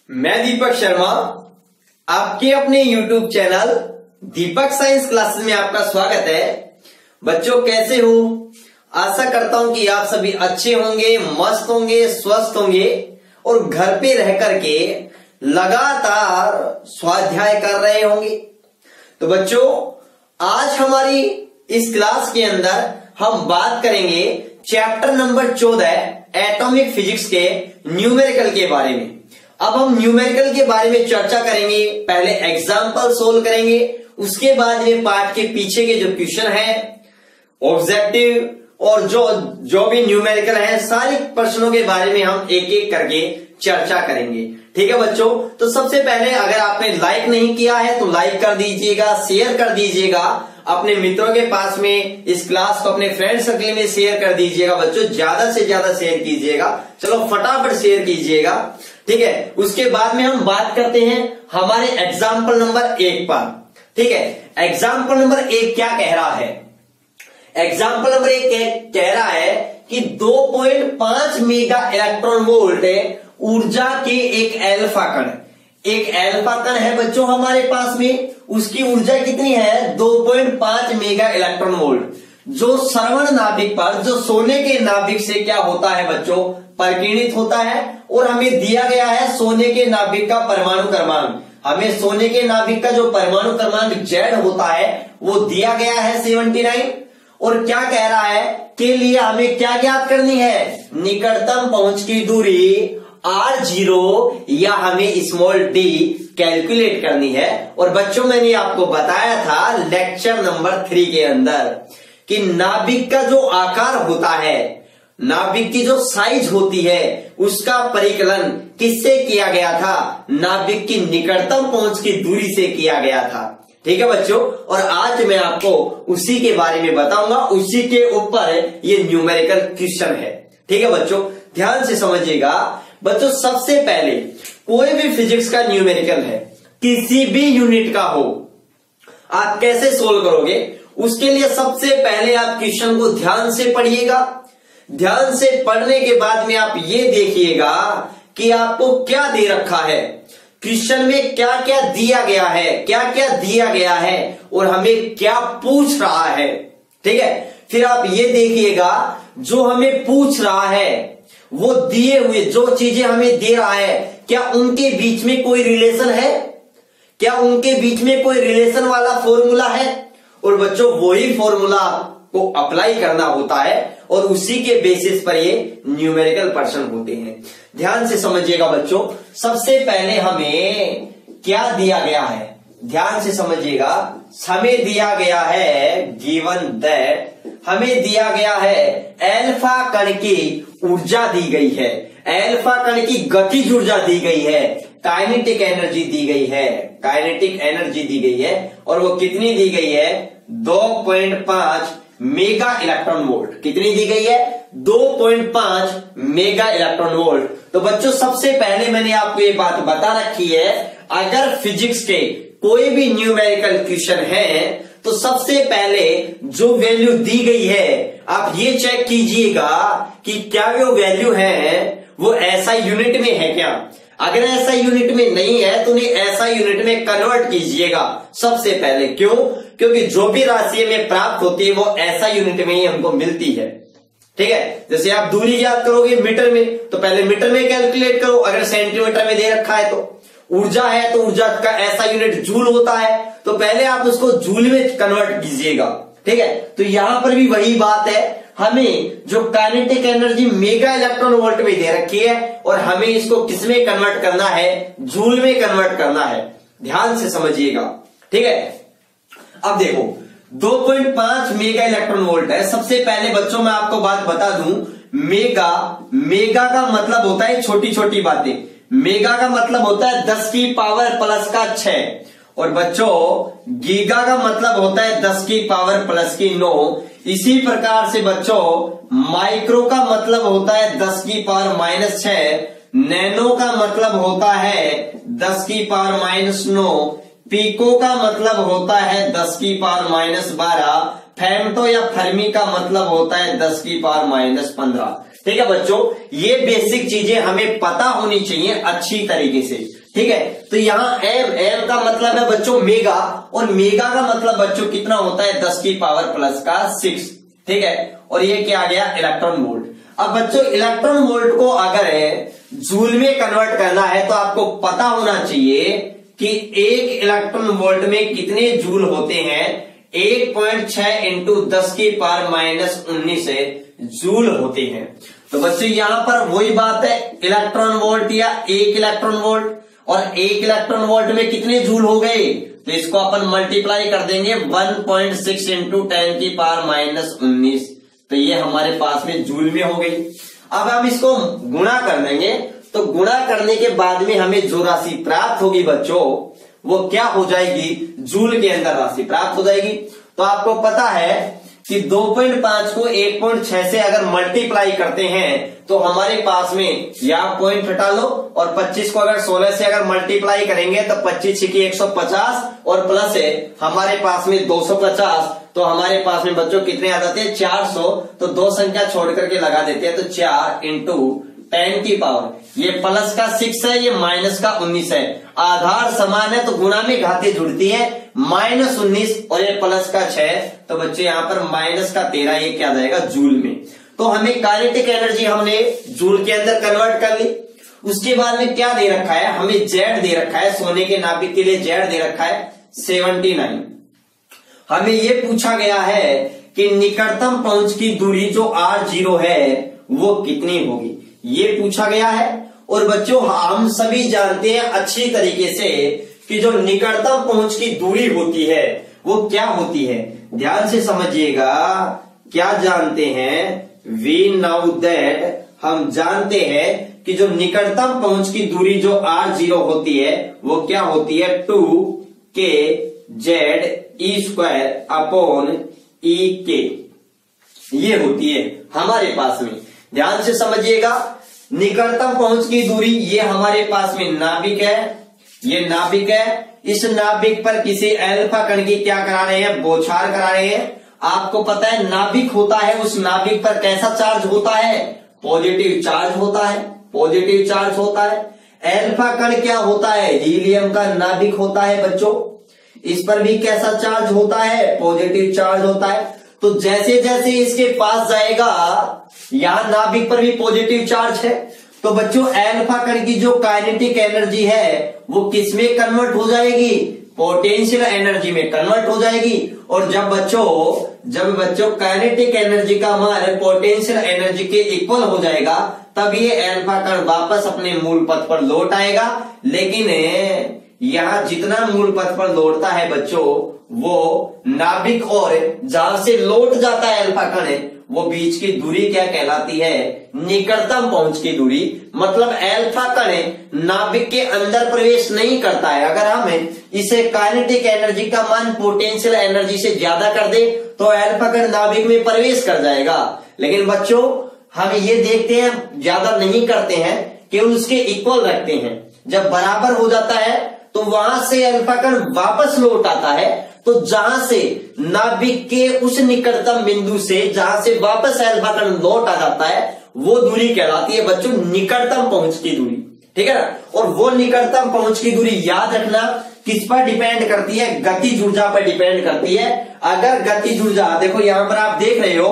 मैं दीपक शर्मा आपके अपने YouTube चैनल दीपक साइंस क्लासेस में आपका स्वागत है। बच्चों कैसे हो? आशा करता हूं कि आप सभी अच्छे होंगे, मस्त होंगे, स्वस्थ होंगे और घर पे रह करके लगातार स्वाध्याय कर रहे होंगे। तो बच्चों आज हमारी इस क्लास के अंदर हम बात करेंगे चैप्टर नंबर 14 एटॉमिक फिजिक्स के न्यूमेरिकल के बारे में। अब हम न्यूमेरिकल के बारे में चर्चा करेंगे। पहले एग्जाम्पल सोल्व करेंगे, उसके बाद में पार्ट के पीछे के जो क्वेश्चन है, ऑब्जेक्टिव और जो भी न्यूमेरिकल है, सारे प्रश्नों के बारे में हम एक एक करके चर्चा करेंगे। ठीक है बच्चों, तो सबसे पहले अगर आपने लाइक नहीं किया है तो लाइक कर दीजिएगा, शेयर कर दीजिएगा अपने मित्रों के पास में, इस क्लास को अपने फ्रेंड सर्कल में शेयर कर दीजिएगा। बच्चों ज्यादा से ज्यादा शेयर कीजिएगा, चलो फटाफट शेयर कीजिएगा। ठीक है, उसके बाद में हम बात करते हैं हमारे एग्जाम्पल नंबर 1 पर। ठीक है, एग्जाम्पल नंबर 1 क्या कह रहा है? एग्जाम्पल नंबर 1 कह रहा है कि 2.5 मेगा इलेक्ट्रॉन वोल्ट ऊर्जा के एक एल्फा कण है बच्चों हमारे पास में, उसकी ऊर्जा कितनी है? 2.5 मेगा इलेक्ट्रॉन वोल्ट, जो श्रवण नाभिक पर, जो सोने के नाभिक से क्या होता है बच्चों? परिकिर्णित होता है। और हमें दिया गया है सोने के नाभिक का परमाणु क्रमांक। हमें सोने के नाभिक का जो परमाणु क्रमांक Z होता है वो दिया गया है 79। और क्या कह रहा है के लिए हमें क्या ज्ञात करनी है? निकटतम पहुंच की दूरी R0 या हमें स्मॉल d कैलकुलेट करनी है। और बच्चों मैंने आपको बताया था लेक्चर नंबर 3 के अंदर कि नाभिक का जो आकार होता है, नाभिक की जो साइज होती है, उसका परिकलन किससे किया गया था? नाभिक की निकटतम पहुंच की दूरी से किया गया था। ठीक है बच्चों, और आज मैं आपको उसी के बारे में बताऊंगा, उसी के ऊपर ये न्यूमेरिकल क्वेश्चन है। ठीक है बच्चों, ध्यान से समझिएगा। बच्चों सबसे पहले कोई भी फिजिक्स का न्यूमेरिकल है, किसी भी यूनिट का हो, आप कैसे सोल्व करोगे? उसके लिए सबसे पहले आप क्वेश्चन को ध्यान से पढ़िएगा। ध्यान से पढ़ने के बाद में आप ये देखिएगा कि आपको क्या दे रखा है, क्वेश्चन में क्या क्या दिया गया है, क्या क्या दिया गया है और हमें क्या पूछ रहा है। ठीक है, फिर आप ये देखिएगा जो हमें पूछ रहा है, वो दिए हुए जो चीजें हमें दे रहा है, क्या उनके बीच में कोई रिलेशन है? क्या उनके बीच में कोई रिलेशन वाला फॉर्मूला है? और बच्चों वही फॉर्मूला को अप्लाई करना होता है और उसी के बेसिस पर ये न्यूमेरिकल प्रश्न होते हैं। ध्यान से समझिएगा बच्चों, सबसे पहले हमें क्या दिया गया है, ध्यान से समझिएगा। हमें दिया गया है गिवन दैट, हमें दिया गया है एल्फा कण की ऊर्जा दी गई है, एल्फा कण की गतिज ऊर्जा दी गई है, काइनेटिक एनर्जी दी गई है, काइनेटिक एनर्जी दी गई है। और वो कितनी दी गई है? 2.5 मेगा इलेक्ट्रॉन वोल्ट। कितनी दी गई है? 2.5 मेगा इलेक्ट्रॉन वोल्ट। तो बच्चों सबसे पहले मैंने आपको ये बात बता रखी है, अगर फिजिक्स के कोई भी न्यूमेरिकल क्वेश्चन है तो सबसे पहले जो वैल्यू दी गई है आप ये चेक कीजिएगा कि क्या वो वैल्यू है वो ऐसा यूनिट में है क्या। अगर ऐसा यूनिट में नहीं है तो उन्हें ऐसा यूनिट में कन्वर्ट कीजिएगा सबसे पहले। क्यों? क्योंकि जो भी राशि में प्राप्त होती है वो ऐसा यूनिट में ही हमको मिलती है। ठीक है, जैसे आप दूरी याद करोगे मीटर में, तो पहले मीटर में कैलकुलेट करो। अगर सेंटीमीटर में दे रखा है तो ऊर्जा है, तो ऊर्जा का ऐसा यूनिट जूल होता है, तो पहले आप उसको जूल में कन्वर्ट कीजिएगा। ठीक है, तो यहां पर भी वही बात है, हमें जो kinetic energy mega electron volt में दे रखी है और हमें इसको किसमें कन्वर्ट करना है? जूल में कन्वर्ट करना है। ध्यान से समझिएगा। ठीक है, अब देखो 2.5 मेगा इलेक्ट्रॉन वोल्ट है। सबसे पहले बच्चों मैं आपको बात बता दूं, मेगा का मतलब होता है छोटी छोटी बातें, मेगा का मतलब होता है 10 की पावर प्लस का 6, और बच्चों गीगा का मतलब होता है 10 की पावर प्लस की 9। इसी प्रकार से बच्चों माइक्रो का मतलब होता है 10 की पावर माइनस 6, नैनो का मतलब होता है 10 की पावर माइनस 9, पीको का मतलब होता है 10 की पावर माइनस 12, फेम्टो या फर्मी का मतलब होता है 10 की पावर माइनस 15। ठीक है बच्चों, ये बेसिक चीजें हमें पता होनी चाहिए अच्छी तरीके से। ठीक है, तो यहाँ एम का मतलब है बच्चों मेगा, और मेगा का मतलब बच्चों कितना होता है 10 की पावर प्लस का 6। ठीक है, और ये क्या आ गया इलेक्ट्रॉन वोल्ट। अब बच्चों इलेक्ट्रॉन वोल्ट को अगर जूल में कन्वर्ट करना है तो आपको पता होना चाहिए कि 1 इलेक्ट्रॉन वोल्ट में कितने जूल होते हैं। 1.6 इंटू 10 की पावर माइनस 19 जूल होते हैं। तो बच्चों यहां पर वही बात है, इलेक्ट्रॉन वोल्ट या 1 इलेक्ट्रॉन वोल्ट, और 1 इलेक्ट्रॉन वोल्ट में कितने जूल हो गए, तो इसको अपन मल्टीप्लाई कर देंगे 1.6 इंटू 10 की पावर माइनस 19, तो ये हमारे पास में जूल में हो गई। अब हम इसको गुणा कर देंगे, तो गुणा करने के बाद में हमें जो राशि प्राप्त होगी बच्चों वो क्या हो जाएगी, जूल के अंदर राशि प्राप्त हो जाएगी। तो आपको पता है कि 2.5 को 1.6 से अगर मल्टीप्लाई करते हैं तो हमारे पास में यहाँ पॉइंट हटा लो, और 25 को अगर 16 से अगर मल्टीप्लाई करेंगे तो 25 की 150 और प्लस है हमारे पास में 250, तो हमारे पास में बच्चों कितने आ जाते हैं 400। तो 2 संख्या छोड़ करके लगा देते हैं, तो 4 इंटू 10 की पावर, ये प्लस का 6 है, ये माइनस का 19 है। आधार समान है तो गुणा में घातें जुड़ती है, माइनस 19 और ये प्लस का 6, तो बच्चे यहाँ पर माइनस का 13, ये क्या जाएगा जूल में। तो हमें काइनेटिक एनर्जी हमने जूल के अंदर कन्वर्ट कर ली। उसके बाद में क्या दे रखा है, हमें जेड दे रखा है, सोने के नाभिक के लिए जेड दे रखा है 79। हमें ये पूछा गया है कि निकटतम पहुंच की दूरी जो R0 है वो कितनी होगी, ये पूछा गया है। और बच्चों हम सभी जानते हैं अच्छी तरीके से कि जो निकटतम पहुंच की दूरी होती है वो क्या होती है, ध्यान से समझिएगा। क्या जानते हैं, वी नाउ दैट, हम जानते हैं कि जो निकटतम पहुंच की दूरी जो R0 होती है वो क्या होती है 2kZe² अपॉन EK, ये होती है हमारे पास में। ध्यान से समझिएगा, निकटतम पहुंच की दूरी ये हमारे पास में नाभिक है, ये नाभिक है। इस नाभिक पर किसी अल्फा कण की क्या करा रहे हैं, बौछार करा रहे हैं। आपको पता है नाभिक होता है, उस नाभिक पर कैसा चार्ज होता है, पॉजिटिव चार्ज होता है, पॉजिटिव चार्ज होता है। अल्फा कण क्या होता है, हीलियम का नाभिक होता है बच्चों, इस पर भी कैसा चार्ज होता है, पॉजिटिव चार्ज होता है। तो जैसे जैसे इसके पास जाएगा, यहां नाभिक पर भी पॉजिटिव चार्ज है, तो बच्चों अल्फा कण की जो काइनेटिक एनर्जी है वो किस में कन्वर्ट हो जाएगी, पोटेंशियल एनर्जी में कन्वर्ट हो जाएगी। और जब बच्चों काइनेटिक एनर्जी का मान पोटेंशियल एनर्जी के इक्वल हो जाएगा, तब ये अल्फा कण वापस अपने मूल पथ पर लौट आएगा। लेकिन यहाँ जितना मूल पथ पर लौटता है बच्चों, वो नाभिक और जहां से लौट जाता है अल्फा कण, वो बीच की दूरी क्या कहलाती है, निकटतम पहुंच की दूरी। मतलब अल्फा कण नाभिक के अंदर प्रवेश नहीं करता है। अगर हम इसे काइनेटिक एनर्जी का मान पोटेंशियल एनर्जी से ज्यादा कर दे तो अल्फा कण नाभिक में प्रवेश कर जाएगा। लेकिन बच्चों हम ये देखते हैं, ज्यादा नहीं करते हैं, केवल उसके इक्वल रखते हैं। जब बराबर हो जाता है तो वहां से अल्फा कण वापस लौट आता है। तो जहां से नाभिक के उस निकटतम बिंदु से जहां से वापस अल्फा कण लौट आ जाता है वो दूरी कहलाती है बच्चों निकटतम पहुंच की दूरी। ठीक है ना। और वो निकटतम पहुंच की दूरी याद रखना किस पर डिपेंड करती है, गतिज ऊर्जा पर डिपेंड करती है। अगर गतिज ऊर्जा, देखो यहां पर आप देख रहे हो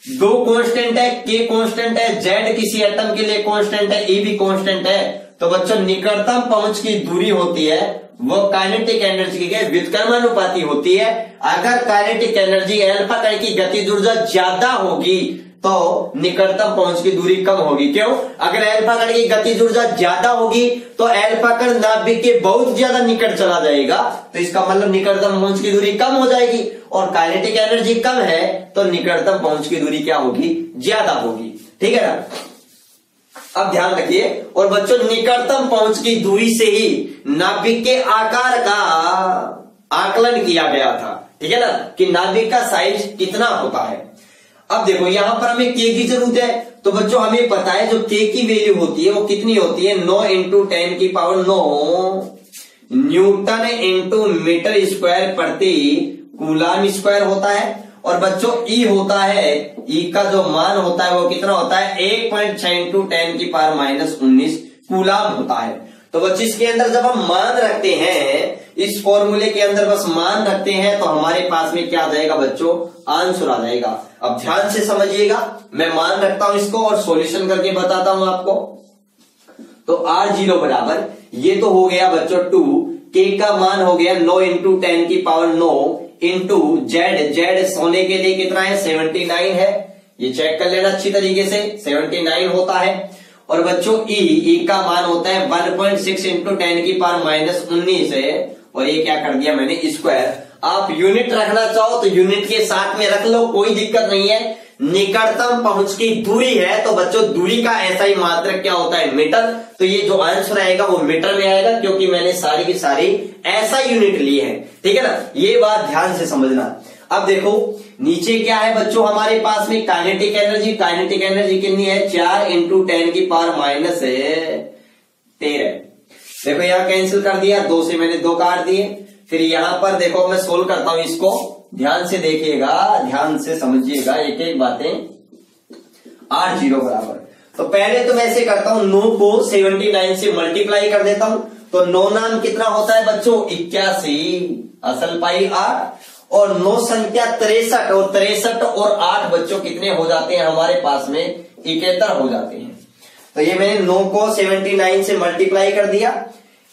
2 कांस्टेंट है, K कांस्टेंट है, Z किसी एटम के लिए कांस्टेंट है, E भी कांस्टेंट है। तो बच्चों निकटतम पहुंच की दूरी होती है वो काइनेटिक एनर्जी के व्युत्क्रमानुपाती होती है। अगर काइनेटिक एनर्जी अल्फा कण की गतिज ऊर्जा ज्यादा होगी तो निकटतम पहुंच की दूरी कम होगी। क्यों? अगर अल्फा कण की गतिज ऊर्जा ज्यादा होगी तो अल्फा कण नाभिक के बहुत ज्यादा निकट चला जाएगा, तो इसका मतलब निकटतम पहुंच की दूरी कम हो जाएगी। और काइनेटिक एनर्जी कम है तो निकटतम पहुंच की दूरी क्या होगी, ज्यादा होगी। ठीक है ना। अब ध्यान रखिए। और बच्चों निकटतम पहुंच की दूरी से ही नाभिक के आकार का आकलन किया गया था। ठीक है ना, कि नाभिक का साइज कितना होता है। अब देखो यहां पर हमें K की जरूरत है, तो बच्चों हमें पता है जो K की वैल्यू होती है वो कितनी होती है, 9 इंटू 10 की power 9 newton into metre square प्रति कूलाम स्क्वायर होता है। और बच्चों ई होता है, ई का जो मान होता है वो कितना होता है 1.6 इंटू 10 की पावर माइनस 19 कूलाम होता है। तो बच्चों इसके अंदर जब हम मान रखते हैं, इस फॉर्मूले के अंदर बस मान रखते हैं तो हमारे पास में क्या आ जाएगा बच्चों, आंसर आ जाएगा। अब ध्यान से समझिएगा, मैं मान रखता हूं इसको और सॉल्यूशन करके बताता हूं आपको। तो R0 बराबर ये तो हो गया बच्चों 2, K का मान हो गया 9 इंटू 10 की पावर 9 इंटू Z सोने के लिए कितना है 79 है, ये चेक कर लेना अच्छी तरीके से, 79 होता है। और बच्चों ई का मान होता है 1.6 इंटू 10 की पावर माइनस 19 है, और ये क्या कर दिया मैंने स्क्वायर। आप यूनिट रखना चाहो तो यूनिट के साथ में रख लो, कोई दिक्कत नहीं है। निकटतम पहुंच की दूरी है तो बच्चों दूरी का ऐसा ही मात्रक क्या होता है मीटर, तो ये जो आंसर आएगा वो मीटर में आएगा, क्योंकि मैंने सारी की सारी ऐसा यूनिट ली है, ठीक है ना। ये बात ध्यान से समझना। अब देखो नीचे क्या है बच्चों हमारे पास में काइनेटिक एनर्जी, काइनेटिक एनर्जी कितनी है 4 इंटू 10 की पावर माइनस 13। देखो यहां कैंसिल कर दिया, 2 से मैंने 2 काट दिए। फिर यहां पर देखो मैं सोल्व करता हूं इसको, ध्यान से देखिएगा, ध्यान से समझिएगा एक एक बातें। R0 बराबर, तो पहले तो मैं ऐसे करता हूं 9 को 79 से मल्टीप्लाई कर देता हूं, तो 9 नाम कितना होता है बच्चों 81, असल पाई 8, और 9 संख्या 63, और 63 और 8 बच्चों कितने हो जाते हैं हमारे पास में 71 हो जाते हैं। तो ये मैंने 9 को 79 से मल्टीप्लाई कर दिया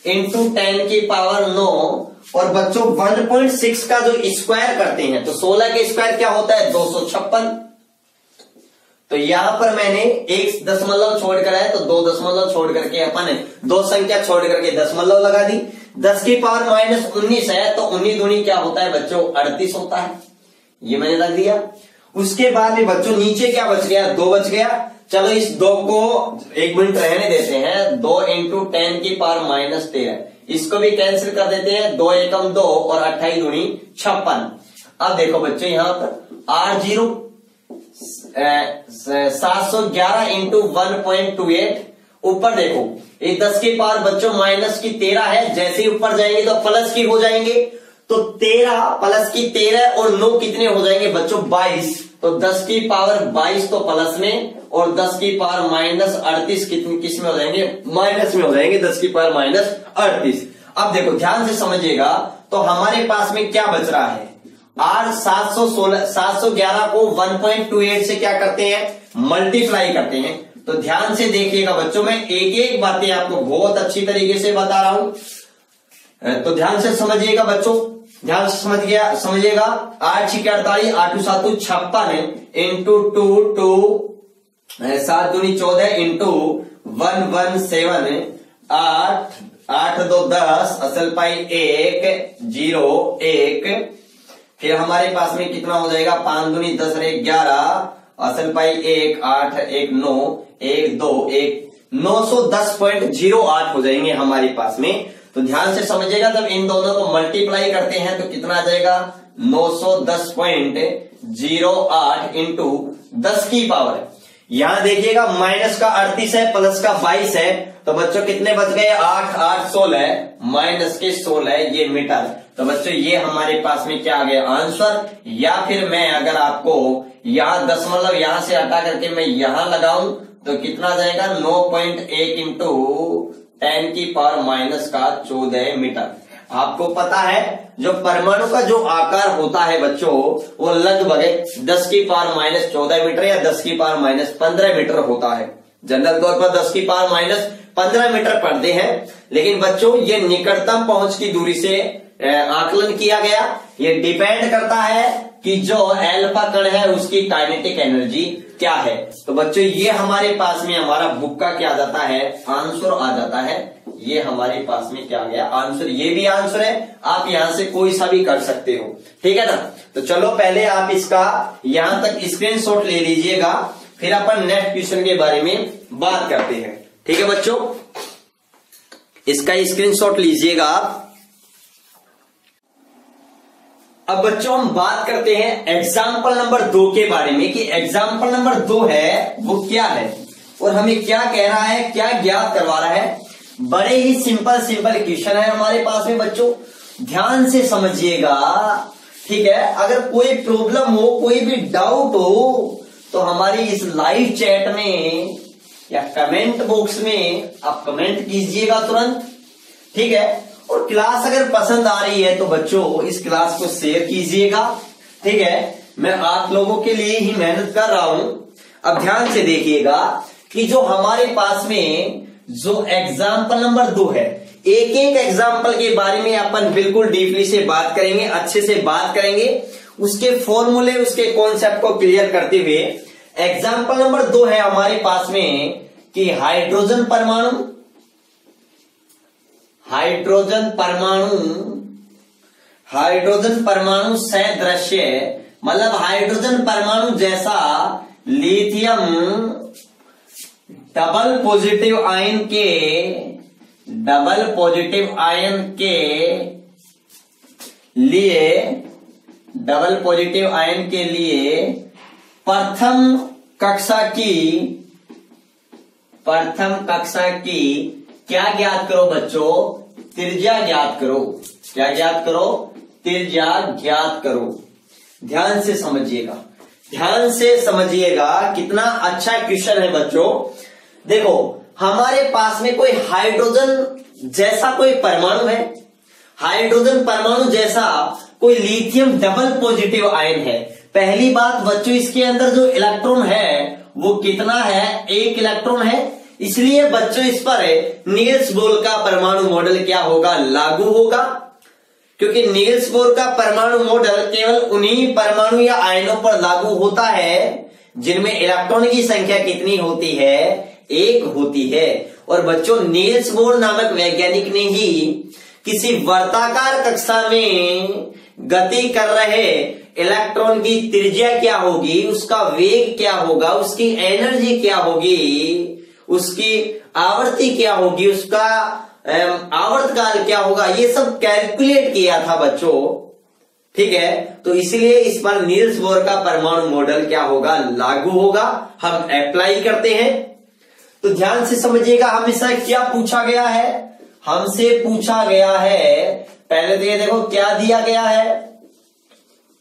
इंटू 10 की पावर 9, और बच्चों 1.6 का जो स्क्वायर करते हैं तो 16 के स्क्वायर क्या होता है 256। तो यहां पर मैंने एक दशमलव छोड़कर है तो 2 दशमलव छोड़ करके अपन 2 संख्या छोड़ करके दशमलव लगा दी। 10 की पावर माइनस 19 है तो 19 दूनी क्या होता है बच्चों 38 होता है, ये मैंने रख दिया। उसके बाद में बच्चों नीचे क्या बच गया 2 बच गया। चलो इस 2 को 1 मिनट रहने देते हैं, 2 इंटू 10 की पावर माइनस 13, इसको भी कैंसिल कर देते हैं, 2 एकम 2 और 28 दूनी 56। अब देखो बच्चों यहां पर R0 711 इंटू 1.28, ऊपर देखो ये 10 की पावर बच्चों माइनस की 13 है, जैसे ही ऊपर जाएंगे तो प्लस की हो जाएंगे, तो 13 प्लस की 13 और 9 कितने हो जाएंगे बच्चों 22, तो 10 की पावर 22 तो प्लस में, और 10 की पावर माइनस 38 किस में हो जाएंगे माइनस में हो जाएंगे, 10 की पावर माइनस 38। अब देखो ध्यान से समझिएगा, तो हमारे पास में क्या बच रहा है R 711 को 1.28 से क्या करते हैं मल्टीप्लाई करते हैं। तो ध्यान से देखिएगा बच्चों, मैं एक एक बातें आपको बहुत अच्छी तरीके से बता रहा हूं, तो ध्यान से समझिएगा बच्चों, ध्यान से समझिएगा। 8 6 48, 8 7 56 इंटू 2 7 दूनी 14 इंटू 117, 8 2 10, असल पाई 1 0 1, फिर हमारे पास में कितना हो जाएगा 5 दूनी 10 11, असल पाई 1 8 1 9 1 2 1, 910.08 हो जाएंगे हमारे पास में। तो ध्यान से समझिएगा, जब इन दोनों को मल्टीप्लाई करते हैं तो कितना आ जाएगा 910.08 इंटू 10 की पावर, यहां देखिएगा माइनस का 38 है प्लस का 22 है, तो बच्चों कितने बच गए 8 8 16 माइनस के 16, ये मीटर। तो बच्चों ये हमारे पास में क्या आ गया आंसर। या फिर मैं अगर आपको यहां दशमलव यहां से हटा करके मैं यहां लगाऊं तो कितना जाएगा 9.1 इंटू 10 की पावर माइनस का 14 मीटर। आपको पता है जो परमाणु का जो आकार होता है बच्चों वो लगभग 10 की पावर माइनस 14 मीटर या 10 की पावर माइनस 15 मीटर होता है। जनरल तौर पर 10 की पावर माइनस 15 मीटर पढ़ते हैं, लेकिन बच्चों ये निकटतम पहुंच की दूरी से आकलन किया गया। ये डिपेंड करता है कि जो एल्फा कण है उसकी काइनेटिक एनर्जी क्या है। तो बच्चों ये हमारे पास में हमारा बुक का क्या आ जाता है आंसर आ जाता है। ये हमारे पास में क्या आ गया आंसर, ये भी आंसर है, आप यहां से कोई सा भी कर सकते हो, ठीक है ना। तो चलो पहले आप इसका यहां तक स्क्रीनशॉट ले लीजिएगा, फिर अपन नेक्स्ट क्वेश्चन के बारे में बात करते हैं, ठीक है बच्चों। इसका स्क्रीनशॉट लीजिएगा आप। अब बच्चों हम बात करते हैं एग्जाम्पल नंबर 2 के बारे में कि एग्जाम्पल नंबर 2 है वो क्या है और हमें क्या कह रहा है, क्या ज्ञात करवा रहा है। बड़े ही सिंपल क्वेश्चन है हमारे पास में बच्चों, ध्यान से समझिएगा, ठीक है, अगर कोई प्रॉब्लम हो, कोई भी डाउट हो, तो हमारी इस लाइव चैट में या कमेंट बॉक्स में आप कमेंट कीजिएगा तुरंत। ठीक है, और क्लास अगर पसंद आ रही है तो बच्चों इस क्लास को शेयर कीजिएगा। ठीक है, मैं आप लोगों के लिए ही मेहनत कर रहा हूं। अब ध्यान से देखिएगा कि जो हमारे पास में जो एग्जाम्पल नंबर 2 है, एक एक एग्जाम्पल के बारे में अपन बिल्कुल डीपली से बात करेंगे, अच्छे से बात करेंगे, उसके फॉर्मूले, उसके कॉन्सेप्ट को क्लियर करते हुए। एग्जाम्पल नंबर 2 है हमारे पास में कि हाइड्रोजन परमाणु सदृश्य, मतलब हाइड्रोजन परमाणु जैसा लिथियम डबल पॉजिटिव आयन के लिए प्रथम कक्षा की क्या ज्ञात करो बच्चों? त्रिज्या ज्ञात करो। क्या ज्ञात करो? त्रिज्या ज्ञात करो। ध्यान से समझिएगा, कितना अच्छा क्वेश्चन है बच्चों। देखो, हमारे पास में कोई हाइड्रोजन जैसा कोई परमाणु है, हाइड्रोजन परमाणु जैसा कोई लिथियम डबल पॉजिटिव आयन है। पहली बात बच्चों, इसके अंदर जो इलेक्ट्रॉन है वो कितना है? 1 इलेक्ट्रॉन है। इसलिए बच्चों इस पर नील्स बोर का परमाणु मॉडल क्या होगा? लागू होगा, क्योंकि नील्स बोर का परमाणु मॉडल केवल उन्हीं परमाणु या आयनों पर लागू होता है जिनमें इलेक्ट्रॉन की संख्या कितनी होती है? 1 होती है। और बच्चों नील्स बोर नामक वैज्ञानिक ने ही किसी वर्ताकार कक्षा में गति कर रहे इलेक्ट्रॉन की त्रिज्या क्या होगी, उसका वेग क्या होगा, उसकी एनर्जी क्या होगी, उसकी आवर्ती क्या होगी, उसका आवर्तकाल क्या होगा, ये सब कैलकुलेट किया था बच्चों। ठीक है, तो इसलिए इस पर नील्स बोर का परमाणु मॉडल क्या होगा? लागू होगा। हम अप्लाई करते हैं, तो ध्यान से समझिएगा। हमेशा क्या पूछा गया है? हमसे पूछा गया है, पहले तो ये देखो क्या दिया गया है,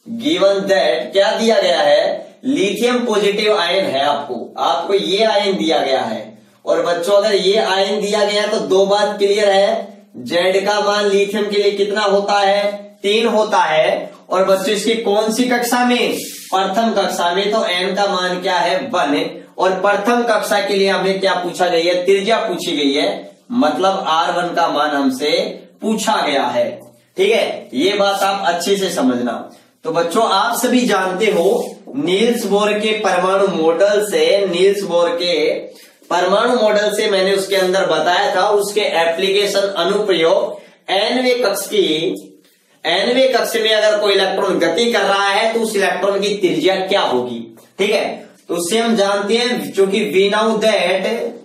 गिवन दैट क्या दिया गया है? लिथियम पॉजिटिव आयन है। आपको ये आयन दिया गया है। और बच्चों अगर ये आयन दिया गया तो 2 बात क्लियर है, जेड का मान लिथियम के लिए कितना होता है? 3 होता है। और बच्चों इसकी कौन सी कक्षा में? प्रथम कक्षा में, तो n का मान क्या है? 1। और प्रथम कक्षा के लिए हमें क्या पूछा गई है? त्रिज्या पूछी गई है, मतलब R1 का मान हमसे पूछा गया है। ठीक है, ये बात आप अच्छे से समझना। तो बच्चों आप सभी जानते हो नील्स बोर के परमाणु मॉडल से मैंने उसके अंदर बताया था उसके एप्लीकेशन अनुप्रयोग। nवें कक्ष में अगर कोई इलेक्ट्रॉन गति कर रहा है तो उस इलेक्ट्रॉन की त्रिज्या क्या होगी? ठीक है, तो उससे हम जानते हैं, क्योंकि वी नाउ दैट,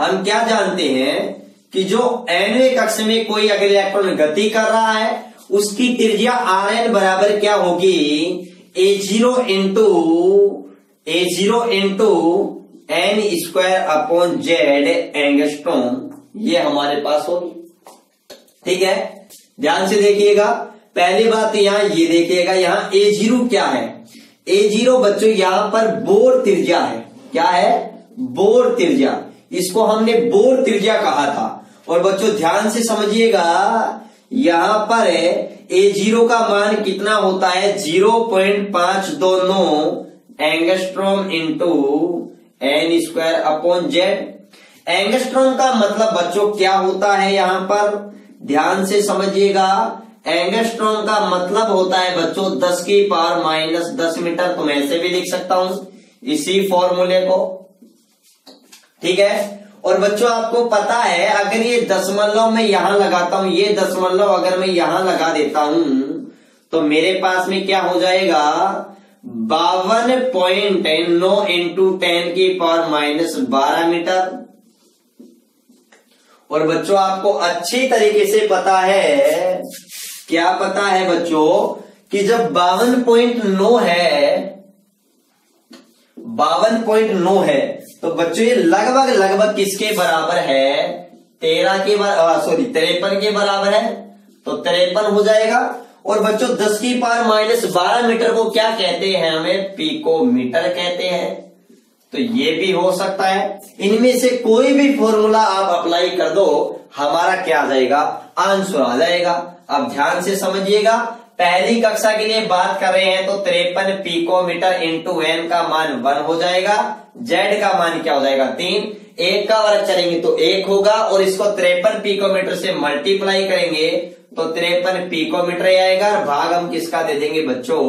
हम क्या जानते हैं कि जो nवें कक्ष में कोई अगर इलेक्ट्रॉन गति कर रहा है उसकी त्रिज्या Rn बराबर क्या होगी? A0 into n square upon Z angstrom, ये हमारे पास होगी। ठीक है, ध्यान से देखिएगा। पहली बात यहां ये देखिएगा, यहां A0 क्या है? A0 बच्चों यहां पर बोर त्रिज्या है। क्या है? बोर त्रिज्या। इसको हमने बोर त्रिज्या कहा था। और बच्चों ध्यान से समझिएगा, यहां पर A0 का मान कितना होता है? 0.529 angstrom into n square upon Z. Angstrom का मतलब बच्चों क्या होता है? यहां पर ध्यान से समझिएगा, एंगस्ट्रॉम का मतलब होता है बच्चों 10 की पावर -10 मीटर। तो मैं ऐसे भी लिख सकता हूं इसी फॉर्मूले को। ठीक है, और बच्चों आपको पता है अगर ये दशमलव में यहां लगाता हूं, ये दशमलव अगर मैं यहां लगा देता हूं तो मेरे पास में क्या हो जाएगा? 52.9 इंटू 10 की पावर -12 मीटर। और बच्चों आपको अच्छी तरीके से पता है, क्या पता है बच्चों, कि जब 52.9 है तो बच्चों ये लगभग किसके बराबर है? 53 के बराबर है, तो 53 हो जाएगा। और बच्चों 10 की पावर -12 मीटर को क्या कहते हैं? हमें पिकोमीटर कहते हैं। तो ये भी हो सकता है। इनमें से कोई भी फॉर्मूला आप अप्लाई कर दो, हमारा क्या आ जाएगा? आंसर आ जाएगा। अब ध्यान से समझिएगा, पहली कक्षा के लिए बात कर रहे हैं तो 53 पिकोमीटर इंटू n का मान 1 हो जाएगा, z का मान क्या हो जाएगा? 3। 1 का वर्ग करेंगे तो 1 होगा और इसको 53 पिकोमीटर से मल्टीप्लाई करेंगे तो 53 पिकोमीटर आएगा। और भाग हम किसका दे देंगे बच्चों?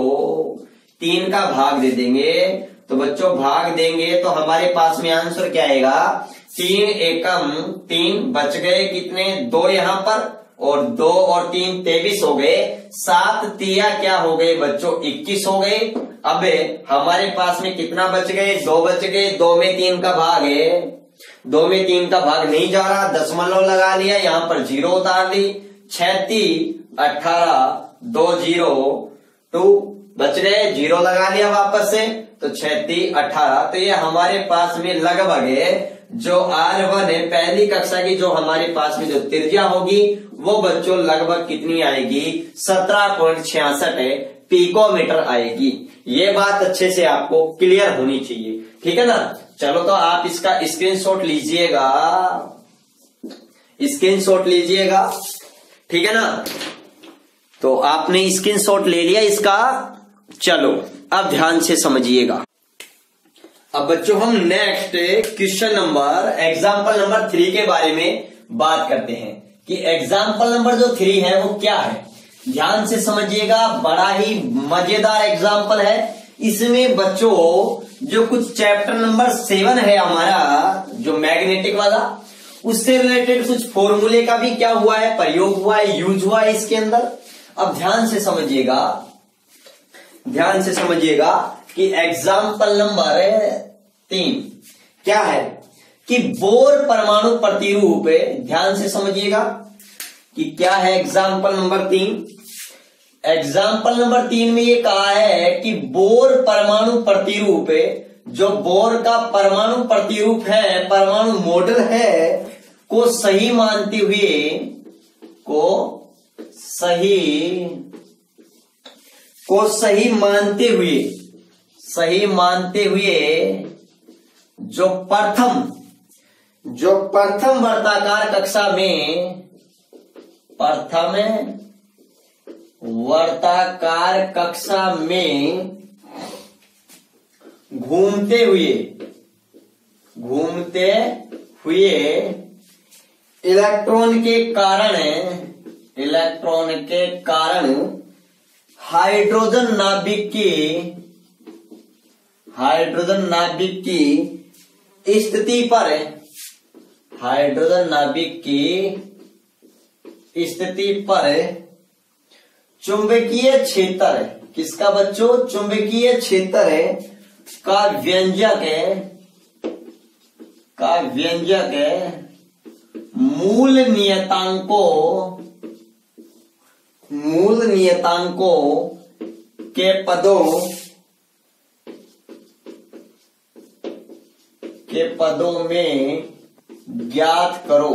3 का भाग दे देंगे। तो बच्चों भाग देंगे तो हमारे पास में आंसर क्या आएगा? 3 एकम 3 बच गए कितने? 2 यहां पर और 2 और 3 23 हो गए। 7 तिया क्या हो गए बच्चों? 21 हो गए। अब हमारे पास में कितना बच गए? 2 बच गए। 2 में 3 का भाग है, 2 में 3 का भाग नहीं जा रहा, दशमलव लगा लिया, यहां पर 0 उतार ली। 36 18 2 0 2 बच रहे, 0 लगा लिया वापस से, तो 36 18। तो ये हमारे पास में लगभग है जो R1 है, पहली कक्षा की जो हमारे पास में जो त्रिज्या होगी वो बच्चों लगभग कितनी आएगी? 17.66 पिकोमीटर आएगी। ये बात अच्छे से आपको क्लियर होनी चाहिए, ठीक है ना। चलो तो आप इसका स्क्रीनशॉट लीजिएगा, स्क्रीनशॉट लीजिएगा, ठीक है ना। तो आपने स्क्रीनशॉट ले लिया इसका। चलो अब ध्यान से समझिएगा। अब बच्चों हम next question number example number 3 के बारे में बात करते हैं कि एग्जाम्पल नंबर जो 3 है वो क्या है। ध्यान से समझिएगा, बड़ा ही मजेदार एग्जाम्पल है। इसमें बच्चों जो कुछ चैप्टर नंबर 7 है हमारा जो मैग्नेटिक वाला, उससे रिलेटेड कुछ फॉर्मूले का भी क्या हुआ है? प्रयोग हुआ है, यूज हुआ है इसके अंदर। अब ध्यान से समझिएगा, ध्यान से समझिएगा कि एग्जाम्पल नंबर 3 क्या है कि बोर परमाणु प्रतिरूप। ध्यान से समझिएगा कि क्या है एग्जाम्पल नंबर 3। एग्जाम्पल नंबर 3 में ये कहा है कि बोर परमाणु प्रतिरूप, जो बोर का परमाणु प्रतिरूप है, परमाणु मॉडल है, को सही मानते हुए सही मानते हुए जो प्रथम वर्ताकार कक्षा में, प्रथम वर्ताकार कक्षा में घूमते हुए इलेक्ट्रॉन के कारण हाइड्रोजन नाभिक की स्थिति पर चुंबकीय क्षेत्र, किसका बच्चों? चुंबकीय क्षेत्र का व्यंजक मूल नियतांकों के पदों में ज्ञात करो।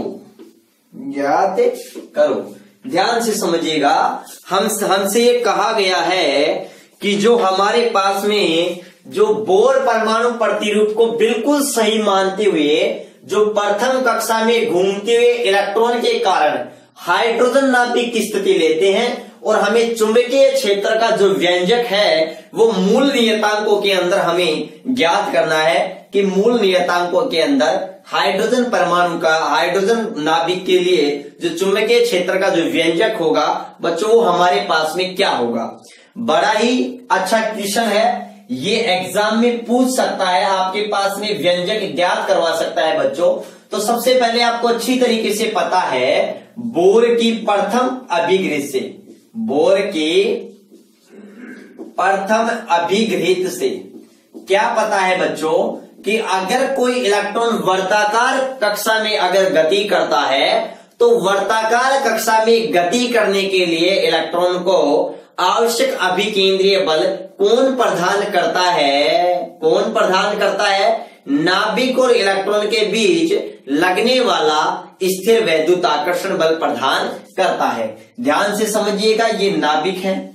ध्यान से समझिएगा, हमसे ये कहा गया है कि जो हमारे पास में जो बोर परमाणु प्रतिरूप को बिल्कुल सही मानते हुए जो प्रथम कक्षा में घूमते हुए इलेक्ट्रॉन के कारण हाइड्रोजन नाभिक की स्थिति लेते हैं और हमें चुंबकीय क्षेत्र का जो व्यंजक है वो मूल नियतांकों के अंदर हमें ज्ञात करना है कि मूल नियतांकों के अंदर हाइड्रोजन परमाणु का, हाइड्रोजन नाभिक के लिए जो चुंबकीय क्षेत्र का जो व्यंजक होगा बच्चों वो हमारे पास में क्या होगा। बड़ा ही अच्छा क्वेश्चन है, ये एग्जाम में पूछ सकता है, आपके पास में व्यंजक ज्ञात करवा सकता है बच्चों। तो सबसे पहले आपको अच्छी तरीके से पता है बोर की प्रथम अभिगृहित से क्या पता है बच्चों कि अगर कोई इलेक्ट्रॉन वर्ताकार कक्षा में अगर गति करता है तो वर्ताकार कक्षा में गति करने के लिए इलेक्ट्रॉन को आवश्यक अभिकेंद्रीय बल कौन प्रदान करता है? नाभिक और इलेक्ट्रॉन के बीच लगने वाला स्थिर वैद्युताकर्षण बल प्रदान करता है। ध्यान से समझिएगा, ये नाभिक है,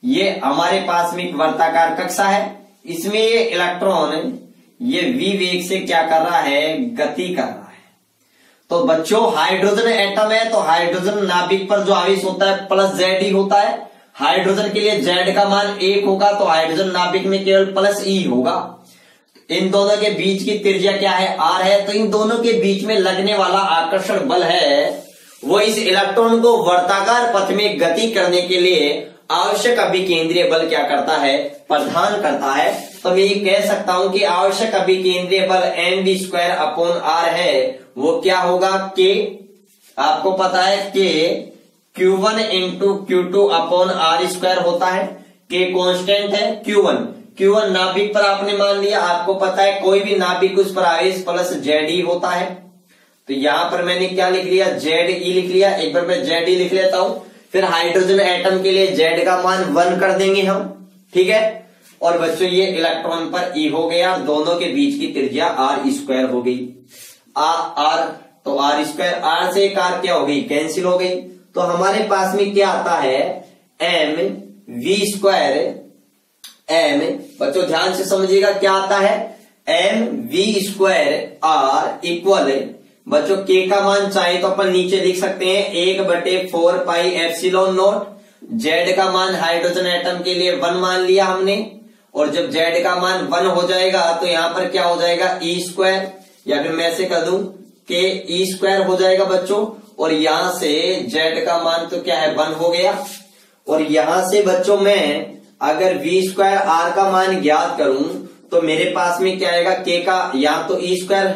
ये हमारे पास में एक वर्ताकार कक्षा है, इसमें ये इलेक्ट्रॉन ये v वेग से क्या कर रहा है, गति कर रहा है। तो बच्चों हाइड्रोजन एटम है, तो हाइड्रोजन नाभिक पर जो आवेश होता है प्लस जेड ही होता है। हाइड्रोजन के लिए जेड का मान 1 होगा, तो हाइड्रोजन नाभिक में केवल प्लस ई होगा। इन दोनों के बीच की त्रिज्या क्या है, r है। तो इन दोनों के बीच में लगने वाला आकर्षण बल है, वो इस इलेक्ट्रॉन को वर्ताकार पथ में गति करने के लिए आवश्यक अभिकेंद्रीय बल क्या करता है, प्रदान करता है। तो मैं ये कह सकता हूं कि आवश्यक अभिकेंद्रीय बल mv²/r है, वो क्या होगा, k, आपको पता है k q1 इंटू q2/r² होता है। k कांस्टेंट है, q1 नाभिक पर आपने मान लिया, आपको पता है कोई भी नाभिक उस पर आवेश प्लस जेड ई होता है। तो यहां पर मैंने क्या लिख लिया, जेड ई लिख लिया। एक बार मैं जेड ई लिख लेता हूं, फिर हाइड्रोजन एटम के लिए जेड का मान 1 कर देंगे हम, ठीक है। और बच्चों ये इलेक्ट्रॉन पर ई हो गया, दोनों के बीच की त्रिज्या r² हो गई। r तो r², r से एक r क्या हो गई, कैंसिल हो गई। तो हमारे पास में क्या आता है, mv², बच्चों ध्यान से समझिएगा क्या आता है, mv²r इक्वल, बच्चों k का मान चाहे तो अपन नीचे लिख सकते हैं 1/4 पाई एप्सिलॉन नॉट। z का मान हाइड्रोजन एटम के लिए 1 मान लिया हमने, और जब z का मान 1 हो जाएगा तो यहां पर क्या हो जाएगा, e², या फिर मैं ऐसे कर दूं कि e² हो जाएगा बच्चों। और यहां से z का मान तो क्या है, 1 हो गया। और यहां से बच्चों मैं अगर v²r का मान ज्ञात करूं तो मेरे पास में क्या आएगा, k का, या तो e²,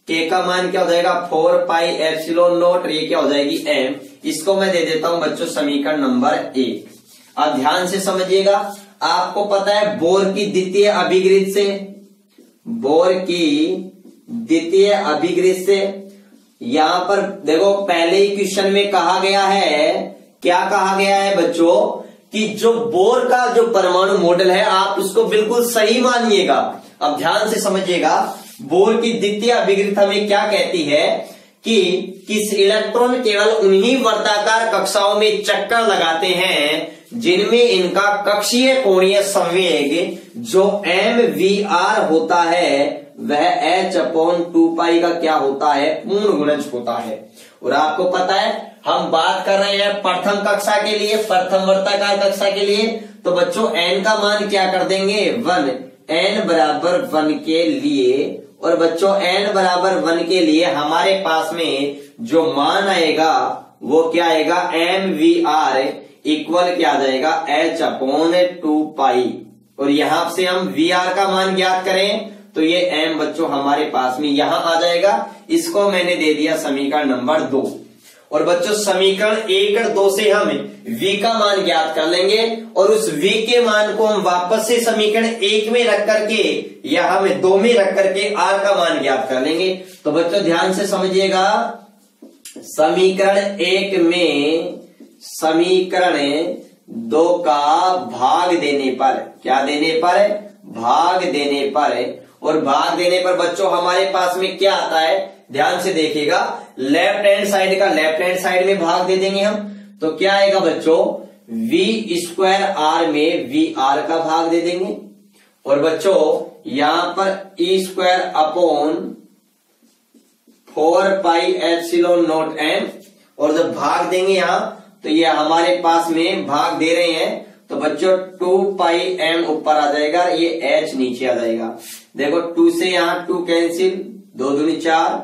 k का मान क्या हो जाएगा 4 पाई एप्सिलॉन नॉट, ये क्या हो जाएगी m। इसको मैं दे देता हूं बच्चों समीकरण नंबर 1। अब ध्यान से समझिएगा, आपको पता है बोर की द्वितीय अभिगृहित से, बोर की द्वितीय अभिगृहित से, यहां पर देखो पहले ही क्वेश्चन में कहा गया है, क्या कहा गया है बच्चों, कि जो बोर का जो परमाणु मॉडल है आप उसको बिल्कुल सही मानिएगा। अब ध्यान से समझिएगा, बोर की द्वितीय अभिगृहित हमें क्या कहती है कि किस इलेक्ट्रॉन केवल उन्हीं वर्ताकार कक्षाओं में चक्कर लगाते हैं जिनमें इनका कक्षीय कोणीय संवेग जो mvr होता है वह h/2π का क्या होता है, पूर्ण गुणज होता है। और आपको पता है हम बात कर रहे हैं प्रथम कक्षा के लिए, प्रथम वर्ताकार कक्षा के लिए, तो बच्चों n का मान क्या कर देंगे, 1, n बराबर 1 के लिए। और बच्चों n बराबर 1 के लिए हमारे पास में जो मान आएगा वो क्या आएगा, mvr इक्वल क्या आ जाएगा, h/2π। और यहां से हम vr का मान ज्ञात करें तो ये m बच्चों हमारे पास में यहां आ जाएगा। इसको मैंने दे दिया समीकरण नंबर 2। और बच्चों समीकरण 1 और 2 से हम v का मान ज्ञात कर लेंगे, और उस v के मान को हम वापस से समीकरण 1 में रख करके या हम 2 में रख करके r का मान ज्ञात कर लेंगे। तो बच्चों ध्यान से समझिएगा, समीकरण 1 में समीकरण 2 का भाग देने पर, क्या देने पर, भाग देने पर, और भाग देने पर बच्चों हमारे पास में क्या आता है, ध्यान से देखिएगा, लेफ्ट हैंड साइड का लेफ्ट हैंड साइड में भाग दे देंगे हम, तो क्या आएगा बच्चों, v²r में vr का भाग दे देंगे। और बच्चों यहां पर e²/4 pi epsilon not m, और जब भाग देंगे यहां तो ये हमारे पास में भाग दे रहे हैं, तो बच्चों 2πm ऊपर आ जाएगा, ये h नीचे आ जाएगा। देखो 2 से यहां 2 कैंसिल, 2 दूनी 4,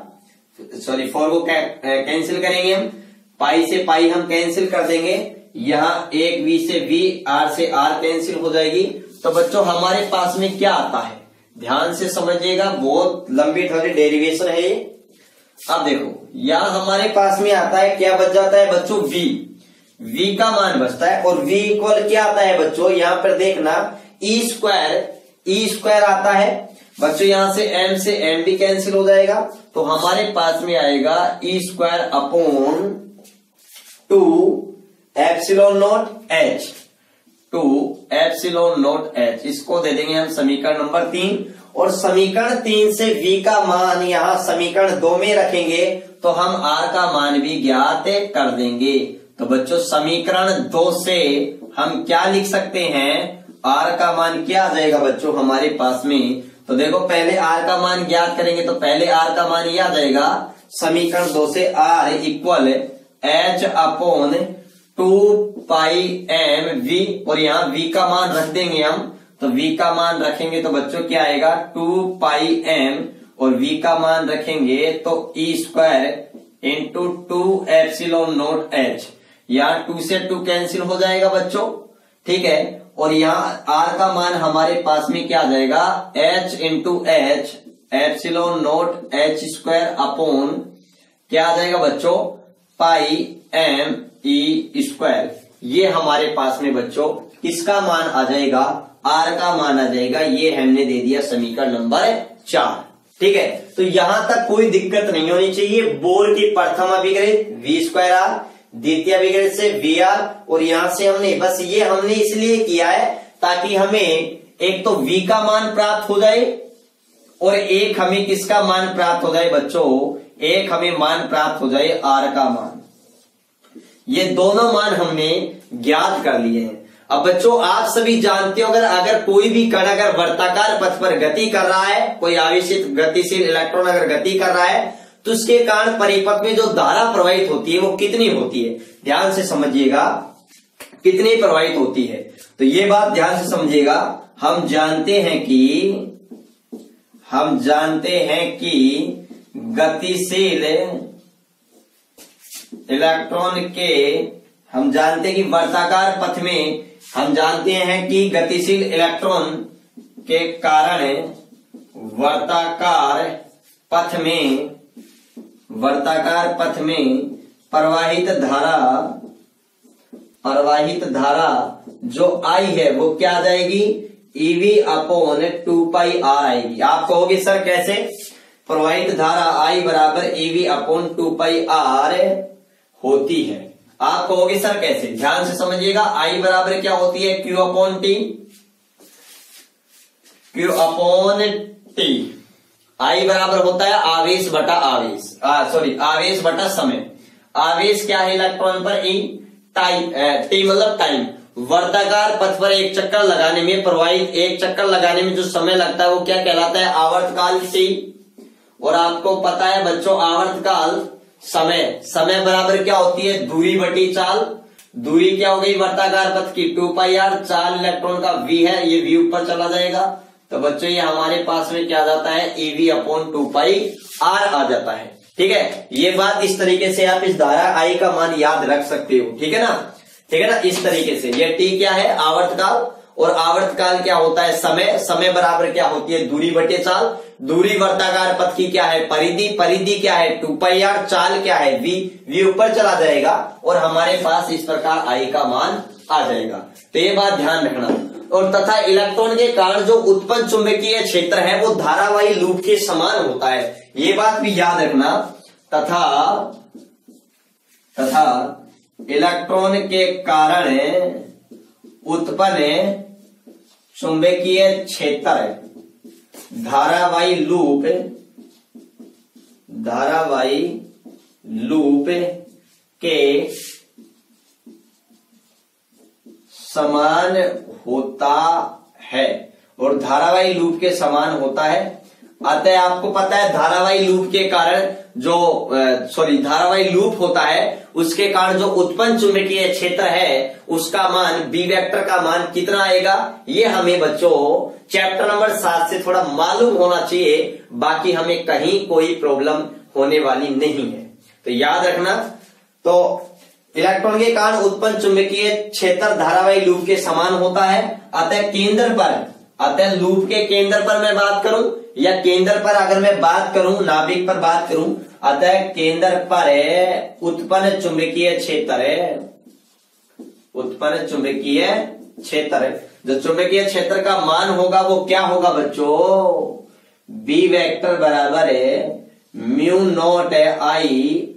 सॉरी 4 को कैंसिल करेंगे हम, पाई से पाई हम कैंसिल कर देंगे, यहाँ एक v से v, r से r कैंसिल हो जाएगी। तो बच्चों हमारे पास में क्या आता है, ध्यान से समझिएगा, बहुत लंबी थोड़ी डेरिवेशन है ये। अब देखो यहाँ हमारे पास में आता है, क्या बच जाता है बच्चों, v का मान बचता है, और v इक्वल क्या आता है बच्चों, यहाँ पर देखना e² आता है बच्चों, यहां से m से m भी कैंसिल हो जाएगा, तो हमारे पास में आएगा e²/2 epsilon not h, 2 epsilon not h, इसको दे देंगे हम समीकरण नंबर 3। और समीकरण 3 से v का मान यहां समीकरण 2 में रखेंगे तो हम r का मान भी ज्ञात कर देंगे। तो बच्चों समीकरण 2 से हम क्या लिख सकते हैं, r का मान क्या आ जाएगा बच्चों हमारे पास में। तो देखो पहले r का मान ज्ञात करेंगे तो पहले r का मान ये आ जाएगा समीकरण 2 से r equal h upon 2πmv, और यहाँ v का मान रख देंगे हम। तो v का मान रखेंगे तो बच्चों क्या आएगा 2πm, और v का मान रखेंगे तो e² into 2 epsilon not h। यहाँ 2 से 2 कैंसिल हो जाएगा बच्चों, ठीक है। और यहाँ r का मान हमारे पास में क्या आ जाएगा h into h epsilon not h² upon क्या आ जाएगा बच्चों पाई m e²। ये हमारे पास में बच्चों किसका मान आ जाएगा, r का मान आ जाएगा। ये हमने दे दिया समीकरण नंबर 4, ठीक है। तो यहां तक कोई दिक्कत नहीं होनी चाहिए। बोर की प्रथम अभिगृहित v²r, द्वितीय अभिगृहित से vr, और यहां से हमने बस ये हमने इसलिए किया है ताकि हमें एक तो v का मान प्राप्त हो जाए और एक हमें किसका मान प्राप्त हो जाए बच्चों, एक हमें मान प्राप्त हो जाए r का मान। ये दोनों मान हमने ज्ञात कर लिए हैं। अब बच्चों आप सभी जानते हो अगर कोई भी कण अगर वर्ताकार पथ पर गति कर रहा है, कोई आवेशित गतिशील इलेक्ट्रॉन अगर गति कर रहा है, तो उसके कारण परिपथ में जो धारा प्रवाहित होती है वो कितनी होती है, ध्यान से समझिएगा कितनी प्रवाहित होती है। तो ये बात ध्यान से समझिएगा। हम जानते हैं कि गतिशील इलेक्ट्रॉन के, हम जानते हैं कि वर्ताकार पथ में, हम जानते हैं कि गतिशील इलेक्ट्रॉन के कारण वर्ताकार पथ में प्रवाहित धारा जो I है वो क्या आ जाएगी EV अपॉन 2πr आएगी। आप कहोगे सर कैसे, प्रवाहित धारा I बराबर EV अपॉन 2πr होती है। आप कहोगे सर कैसे, ध्यान से समझिएगा। I बराबर क्या होती है Q अपॉन T। I बराबर होता है आवेश बटा आवेश बटा समय। आवेश क्या है इलेक्ट्रॉन पर E, T मतलब टाइम। वर्ताकार पथ पर एक चक्कर लगाने में एक चक्कर लगाने में जो समय लगता है वो क्या कहलाता है आवर्तकाल T। और आपको पता है बच्चों आवर्तकाल समय बराबर क्या होती है दूरी बटी चाल। दूरी क्या हो गई वर्ताकार पथ की 2πr, चाल इलेक्ट्रॉन का v है, ये v ऊपर चला जाएगा। तो बच्चों ये हमारे पास में क्या आ जाता है EV अपॉन 2πr आ जाता है, ठीक है। ये बात इस तरीके से आप इस धारा I का मान याद रख सकते हो, ठीक है ना, इस तरीके से। ये T क्या है आवर्तकाल, और आवर्तकाल क्या होता है समय बराबर क्या होती है दूरी बटे चाल। दूरी वर्ताकार पथ की क्या है परिधि क्या है 2πr, चाल क्या है v ऊपर चला जाएगा और हमारे पास इस प्रकार I का मान आ जाएगा। तो ये बात ध्यान रखना। और तथा इलेक्ट्रॉन के कारण जो उत्पन्न चुंबकीय क्षेत्र है वो धारावाही लूप के समान होता है, ये बात भी याद रखना। तथा इलेक्ट्रॉन के कारण उत्पन्न चुंबकीय क्षेत्र धारावाही लूप के समान होता है, और धारावाही लूप के समान होता है। अतः आपको पता है धारावाही लूप के कारण धारावाही लूप होता है, उसके कारण जो उत्पन्न चुंबकीय क्षेत्र है उसका मान बी वेक्टर का मान कितना आएगा, ये हमें बच्चों चैप्टर नंबर 7 से थोड़ा मालूम होना चाहिए। बाकी हमें कहीं कोई प्रॉब्लम होने वाली नहीं है, तो याद रखना। तो इलेक्ट्रॉन के कारण उत्पन्न चुंबकीय क्षेत्र धारावाही लूप के समान होता है। अतः लूप के केंद्र पर मैं बात करूं या केंद्र पर अगर मैं बात करूं, नाभिक पर बात करूं, अतः केंद्र पर उत्पन्न चुंबकीय क्षेत्र जो चुंबकीय क्षेत्र का मान होगा वो क्या होगा बच्चों, बी वेक्टर बराबर mu naught I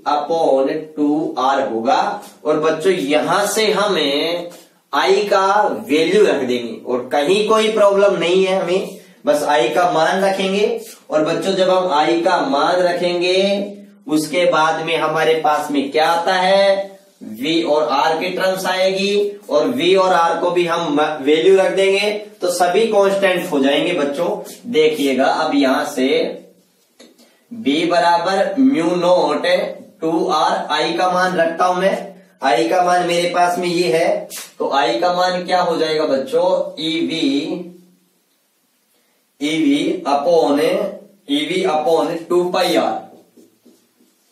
upon 2r होगा। और बच्चों यहां से हमें I का वैल्यू रख देंगे और कहीं कोई प्रॉब्लम नहीं है, हमें बस I का मान रखेंगे। और बच्चों जब हम I का मान रखेंगे उसके बाद में हमारे पास में क्या आता है, V और R की टर्म्स आएगी, और V और R को भी हम वैल्यू रख देंगे तो सभी कांस्टेंट हो जाएंगे बच्चों। देखिएगा अब यहां से B बराबर म्यू नोट 2R, I का मान रखता हूं मैं, I का मान मेरे पास में ये है, तो I का मान क्या हो जाएगा बच्चों, EV अपॉन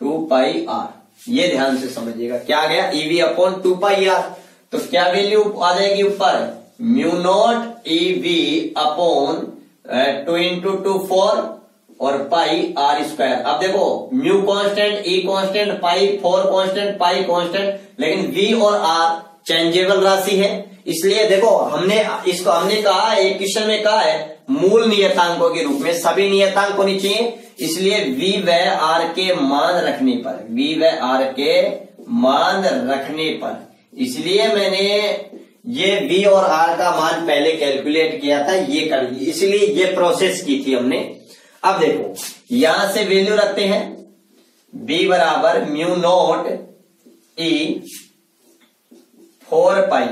2πr, ये ध्यान से समझिएगा क्या आ गया, EV अपॉन 2πr। तो क्या वैल्यू आ जाएगी ऊपर, mu naught EV upon 2 into 2 4 और पाई R स्क्वायर। अब देखो म्यू कांस्टेंट, E कांस्टेंट, पाई 4 कांस्टेंट, पाई कांस्टेंट, लेकिन V और R चेंजेबल राशि है, इसलिए देखो हमने कहा एक क्वेश्चन में कहा है मूल नियतांकों के रूप में सभी नियतांक होनी चाहिए, इसलिए V व R के मान रखने पर, इसलिए मैंने ये V और R का मान पहले कैलकुलेट किया था, ये कर दी, इसलिए ये प्रोसेस की थी हमने। अब देखो यहां से वैल्यू रखते हैं, B बराबर म्यू नोट E 4 पाई,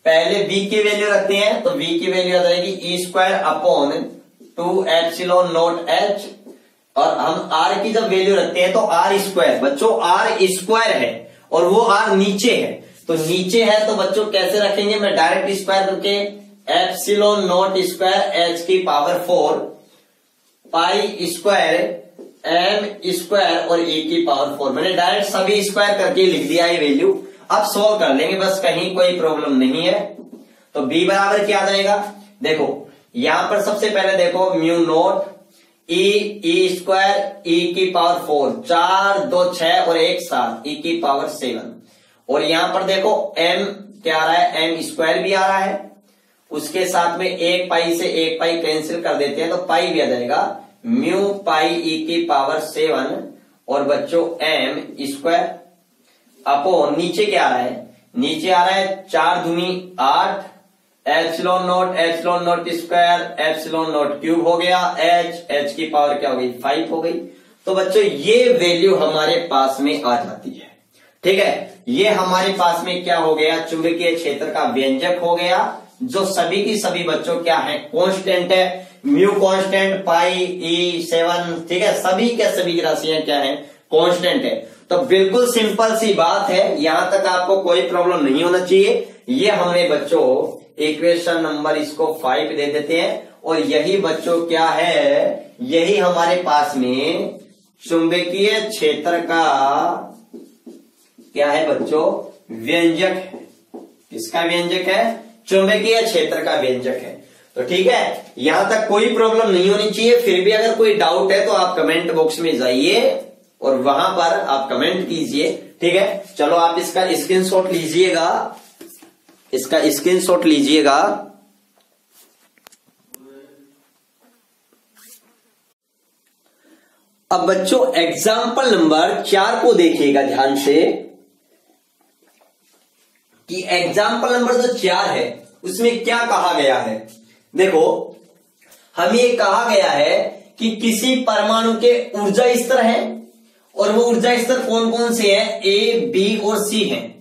पहले V की वैल्यू रखते हैं तो V की वैल्यू आ जाएगी E square upon 2 epsilon note H, और हम R की जब वैल्यू रखते हैं तो R स्क्वायर, बच्चों R स्क्वायर है और वो R नीचे है, तो नीचे है तो बच्चों कैसे रखेंगे, मैं डायरेक्ट स्क्वायर करके एप्सिलॉन नोट स्क्वायर H की power 4 pi square M square और E की पावर 4, मैंने डायरेक्ट सभी स्क्वायर करके लिख दिया ये वैल्यू। अब सोल्व कर लेंगे, बस कहीं कोई प्रॉब्लम नहीं है। तो B बराबर क्या आ जाएगा, देखो यहां पर सबसे पहले देखो mu naught E square E की पावर 4, 4 2 6 और 1 7, E की पावर 7, और यहां पर देखो M क्या आ रहा है, M स्क्वायर भी आ रहा है, उसके साथ में 1 पाई से 1 पाई कैंसिल कर देते हैं तो पाई भी आ जाएगा, म्यू पाई E की पावर 7 और बच्चों M स्क्वायर अपॉन नीचे क्या आ रहा है, नीचे आ रहा है 4 दूनी 8 epsilon note square epsilon note cube हो गया, H की पावर क्या हो गई 5 हो गई। तो बच्चों ये वैल्यू हमारे पास में आ जाती है, ठीक है, ये हमारे पास में क्या हो गया, चुंबकीय क्षेत्र का व्यंजक हो गया, जो सभी की सभी बच्चों क्या है, कांस्टेंट है, म्यू कांस्टेंट, पाई E7, ठीक है, सभी के सभी राशियां क्या है, कांस्टेंट है। तो बिल्कुल सिंपल सी बात है, यहां तक आपको कोई प्रॉब्लम नहीं होना चाहिए। ये हमने बच्चों इक्वेशन नंबर इसको 5 दे देते हैं, और यही बच्चों क्या है, यही हमारे पास में चुंबकीय क्षेत्र का क्या है बच्चों, व्यंजक है। किसका व्यंजक है, चुंबकीय क्षेत्र का व्यंजक है। तो ठीक है, यहां तक कोई प्रॉब्लम नहीं होनी चाहिए। फिर भी अगर कोई डाउट है तो आप कमेंट बॉक्स में जाइए और वहां पर आप कमेंट कीजिए, ठीक है। चलो आप इसका स्क्रीनशॉट लीजिएगा, इसका स्क्रीनशॉट लीजिएगा। अब बच्चों एग्जाम्पल नंबर 4 को देखिएगा ध्यान से, कि एग्जाम्पल नंबर जो 4 है उसमें क्या कहा गया है। देखो हमें ये कहा गया है कि किसी परमाणु के ऊर्जा स्तर है, और वो ऊर्जा स्तर कौन कौन से हैं, ए, बी और सी हैं,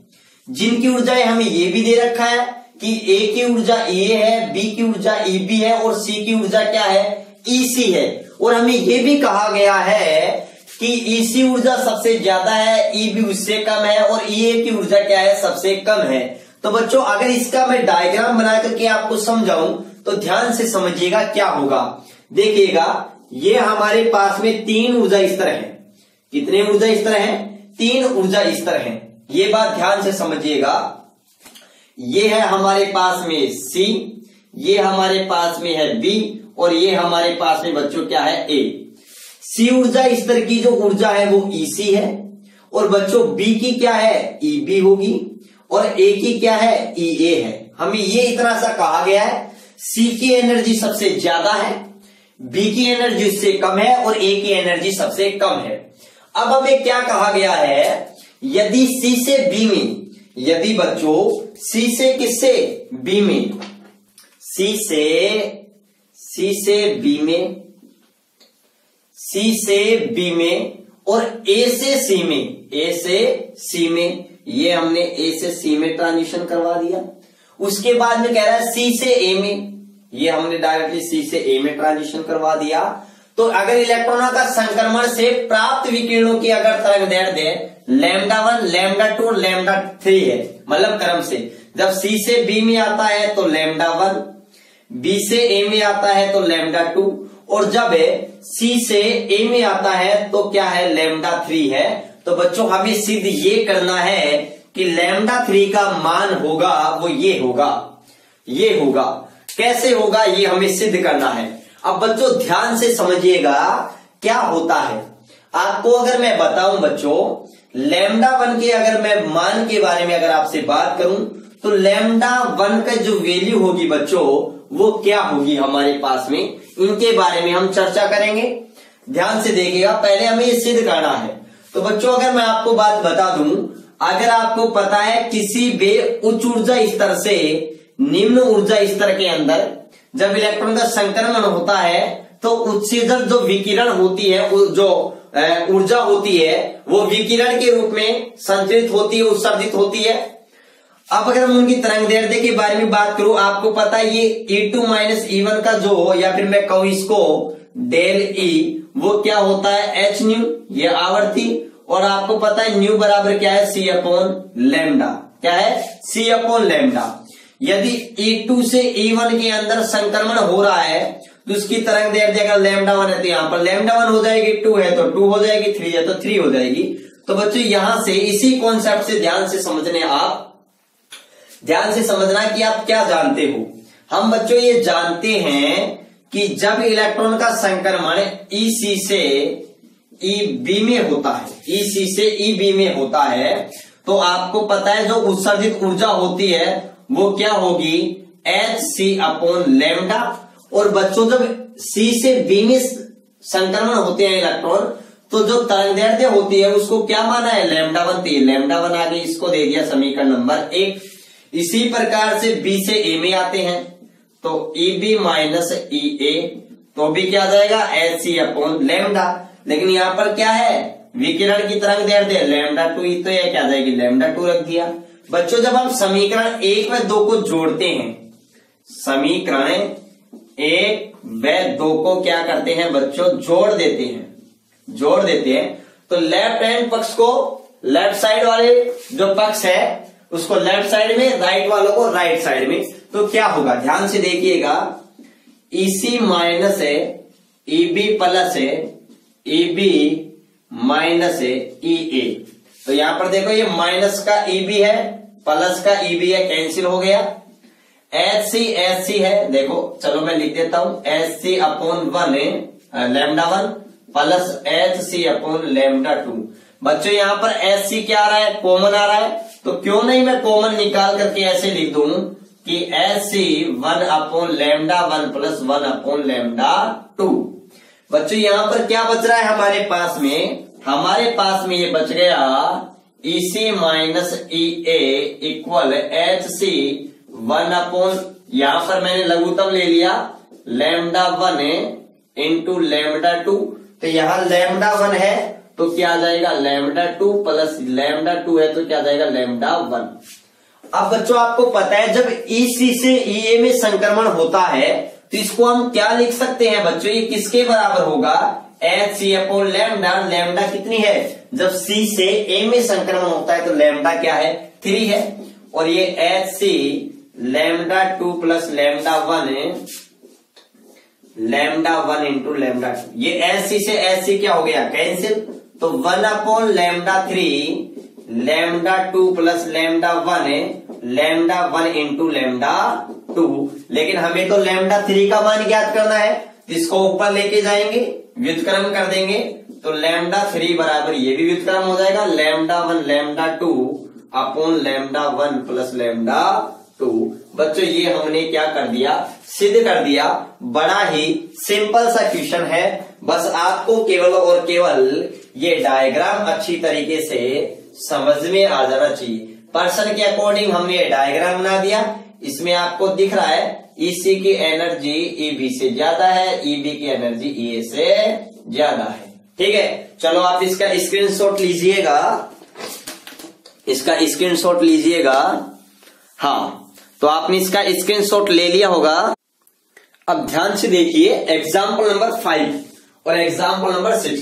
जिनकी ऊर्जाएं हमें ये भी दे रखा है कि ए की ऊर्जा ए है, बी की ऊर्जा ई बी है और सी की ऊर्जा क्या है, ई सी है। और हमें ये भी कहा गया है कि ई सी ऊर्जा सबसे ज्यादा है, ई बी उससे कम है, और ई ए की ऊर्जा क्या है, सबसे कम है। तो बच्चों अगर इसका मैं डायग्राम बना करके आपको समझाऊं तो ध्यान से समझिएगा क्या होगा। देखिएगा ये हमारे पास में 3 ऊर्जा स्तर है। कितने ऊर्जा स्तर हैं, 3 ऊर्जा स्तर हैं। ये बात ध्यान से समझिएगा। ये है हमारे पास में सी, ये हमारे पास में है बी, और ये हमारे पास में बच्चों क्या है, ए। सी ऊर्जा स्तर की जो ऊर्जा है वो ईसी है, और बच्चों बी की क्या है, ईबी होगी, और ए की क्या है, ईए है। हमें ये इतना सा कहा गया है, सी की एनर्जी सबसे ज्यादा है, बी की एनर्जी उससे कम है, और ए की एनर्जी सबसे कम है। अब हमें क्या कहा गया है, यदि सी से बी में, यदि बच्चों सी से किससे, बी में, सी से बी में और ए से सी में ये हमने ए से सी में ट्रांजिशन करवा दिया। उसके बाद में कह रहा है सी से ए में, ये हमने डायरेक्टली सी से ए में ट्रांजिशन करवा दिया। तो अगर इलेक्ट्रॉनों का संक्रमण से प्राप्त विकिरणों की अगर तरंग दैर्ध्य दे λ1, λ2, λ3 है, मतलब क्रम से जब सी से बी में आता है तो λ1, बी से ए में आता है तो λ2, और जब सी से ए में आता है तो क्या है λ3 है। तो बच्चों हमें सिद्ध ये करना है कि λ3 का मान होगा वो ये होगा। कैसे होगा ये हमें सिद्ध करना है। अब बच्चों ध्यान से समझिएगा क्या होता है। आपको अगर मैं बताऊं बच्चों λ1 के अगर मैं मान के बारे में अगर आपसे बात करूं तो λ1 का जो वैल्यू होगी बच्चों वो क्या होगी हमारे पास में, इनके बारे में हम चर्चा करेंगे। ध्यान से देखिएगा, पहले हमें ये सिद्ध करना है। तो बच्चों अगर मैं आपको बात बता दूं, अगर आपको पता है किसी भी उच्च ऊर्जा स्तर से निम्न ऊर्जा स्तर के अंदर जब इलेक्ट्रॉन का संक्रमण होता है तो उत्सर्जन जो विकिरण होती है, जो ऊर्जा होती है वो विकिरण के रूप में संचरित होती है, उत्सर्जित होती है। अब अगर हम उनकी तरंग दैर्ध्य के बारे में बात करूं, आपको पता है ये E2 माइनस E1 का जो, या फिर मैं कहूं इसको डेल ई, वो क्या होता है h न्यू, ये आवर्ती, और आपको पता है न्यू बराबर क्या है C अपॉन लैम्डा, क्या है C अपॉन लैम्डा। यदि E2 से E1 के अंदर संक्रमण हो रहा है तो उसकी तरंग दैर्ध्य अगर λ1 है तो यहाँ पर λ1 हो जाएगी, 2 है तो 2 हो जाएगी, 3 है तो 3 हो जाएगी। तो बच्चों यहां से इसी कॉन्सेप्ट से ध्यान से समझना कि आप क्या जानते हो। हम बच्चों ये जानते हैं कि जब इलेक्ट्रॉन का संक्रमण EC से EB में होता है, EC से EB में होता है, तो आपको पता है जो उत्सर्जित ऊर्जा होती है वो क्या होगी hc अपॉन लैम्डा। और बच्चों जब C से B में संक्रमण होते हैं इलेक्ट्रॉन तो जो तरंग दैर्ध्य होती है उसको क्या माना है λ1, तो λ1 आगे इसको दे दिया समीकरण नंबर 1। इसी प्रकार से B से A में आते हैं तो EB माइनस EA, तो भी क्या जाएगा hc अपॉन लैम्डा। लेकिन यहाँ पर क्या है विकिरण की तरंग दैर्ध्य λ2, तो यह क्या जाएगी λ2 रख दिया। बच्चों जब हम समीकरण 1 व 2 को जोड़ते हैं, समीकरण 1 व 2 को क्या करते हैं बच्चों जोड़ देते हैं, तो लेफ्ट हैंड पक्ष को लेफ्ट साइड वाले जो पक्ष है उसको लेफ्ट साइड में, राइट वालों को राइट साइड में। तो क्या होगा ध्यान से देखिएगा, EC माइनस है EB प्लस है EB माइनस है EA। तो यहां पर देखो ये माइनस का EB है, प्लस का EB है, कैंसिल हो गया। HC है, देखो चलो मैं लिख देता हूं HC upon 1 λ1 plus HC upon λ2। बच्चों यहां पर HC क्या आ रहा है, कॉमन आ रहा है, तो क्यों नहीं मैं कॉमन निकाल करके ऐसे लिख दूं कि HC 1 अपॉन λ1 प्लस 1 अपॉन λ2। बच्चों यहां पर क्या बच रहा है हमारे पास में ये बच गया EC minus EA equal HC 1 upon, यहां पर मैंने लघुत्तम ले लिया λ1 इंटू λ2, तो यहां λ1 है तो क्या आ जाएगा λ2 प्लस λ2 है तो क्या जाएगा λ1। अब बच्चों आपको पता है जब EC से EA में संक्रमण होता है तो इसको हम क्या लिख सकते हैं बच्चों, ये किसके बराबर होगा HC अपॉन लैम्डा। लैम्डा कितनी है, जब C से A में संक्रमण होता है तो लैम्डा क्या है 3 है, और ये HC λ2 प्लस λ1 इंटू λ2, ये HC से HC क्या हो गया कैंसिल, तो 1 अपॉन λ3 λ2 प्लस λ1 इंटू λ2। लेकिन हमें तो λ3 का मान ज्ञात करना है, इसको ऊपर लेके जाएंगे व्युत्क्रम कर देंगे तो λ3 बराबर ये भी व्युत्क्रम हो जाएगा λ1 λ2 अपॉन λ1 प्लस λ2। बच्चों ये हमने क्या कर दिया, सिद्ध कर दिया। बड़ा ही सिंपल सा क्वेश्चन है, बस आपको केवल और केवल ये डायग्राम अच्छी तरीके से समझ में आ जाना चाहिए। पर्सन के अकॉर्डिंग हमने डायग्राम बना दिया, इसमें आपको दिख रहा है EC की एनर्जी EB से ज्यादा है, EB की एनर्जी EA से ज्यादा है। ठीक है, चलो आप इसका स्क्रीनशॉट लीजिएगा, इसका स्क्रीनशॉट लीजिएगा। हाँ, तो आपने इसका स्क्रीनशॉट ले लिया होगा। अब ध्यान से देखिए, एग्जाम्पल नंबर 5 और एग्जाम्पल नंबर 6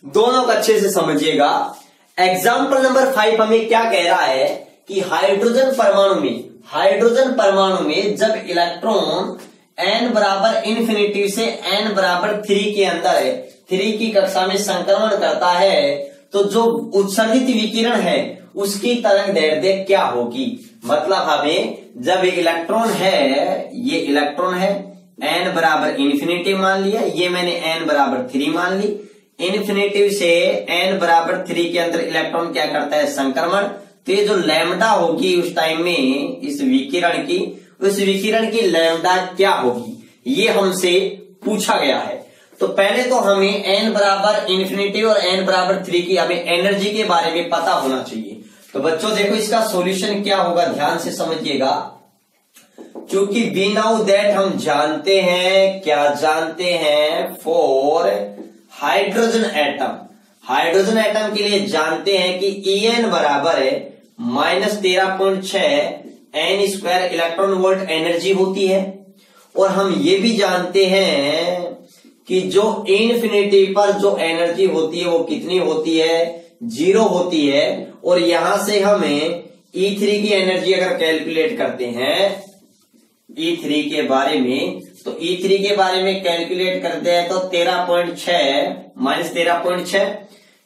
दोनों को अच्छे से समझिएगा। एग्जाम्पल नंबर 5 हमें क्या कह रहा है कि हाइड्रोजन परमाणु में जब इलेक्ट्रॉन n बराबर इन्फिनिटी से n बराबर 3 के अंदर है, 3 की कक्षा में संक्रमण करता है, तो जो उत्सर्जित विकिरण है उसकी तरंग दैर्ध्य क्या होगी। मतलब हमें जब इलेक्ट्रॉन है, ये इलेक्ट्रॉन है, n बराबर इन्फिनिटी मान लिया, ये मैंने n बराबर 3 मान ली। इन्फिनिटी से n बराबर 3 के अंदर इलेक्ट्रॉन क्या करता है, संक्रमण। तो ये जो लैम्डा होगी उस टाइम में इस विकिरण की, उस विकिरण की लैम्डा क्या होगी, ये हमसे पूछा गया है। तो पहले तो हमें n बराबर इन्फिनिटी और n बराबर 3 की हमें एनर्जी के बारे में पता होना चाहिए। तो बच्चों देखो इसका सॉल्यूशन क्या होगा, ध्यान से समझिएगा। क्योंकि वी नाउ दैट हम जानते हैं, क्या जानते हैं, फॉर हाइड्रोजन एटम के लिए जानते हैं कि En बराबर है -13.6 n square electron volt energy होती है। और हम ये भी जानते हैं कि जो इन्फिनिटी पर जो एनर्जी होती है वो कितनी होती है, 0 होती है। और यहां से हमें E3 की एनर्जी अगर कैलकुलेट करते हैं E3 के बारे में, तो E3 के बारे में कैलकुलेट करते हैं तो 13.6 -13.6,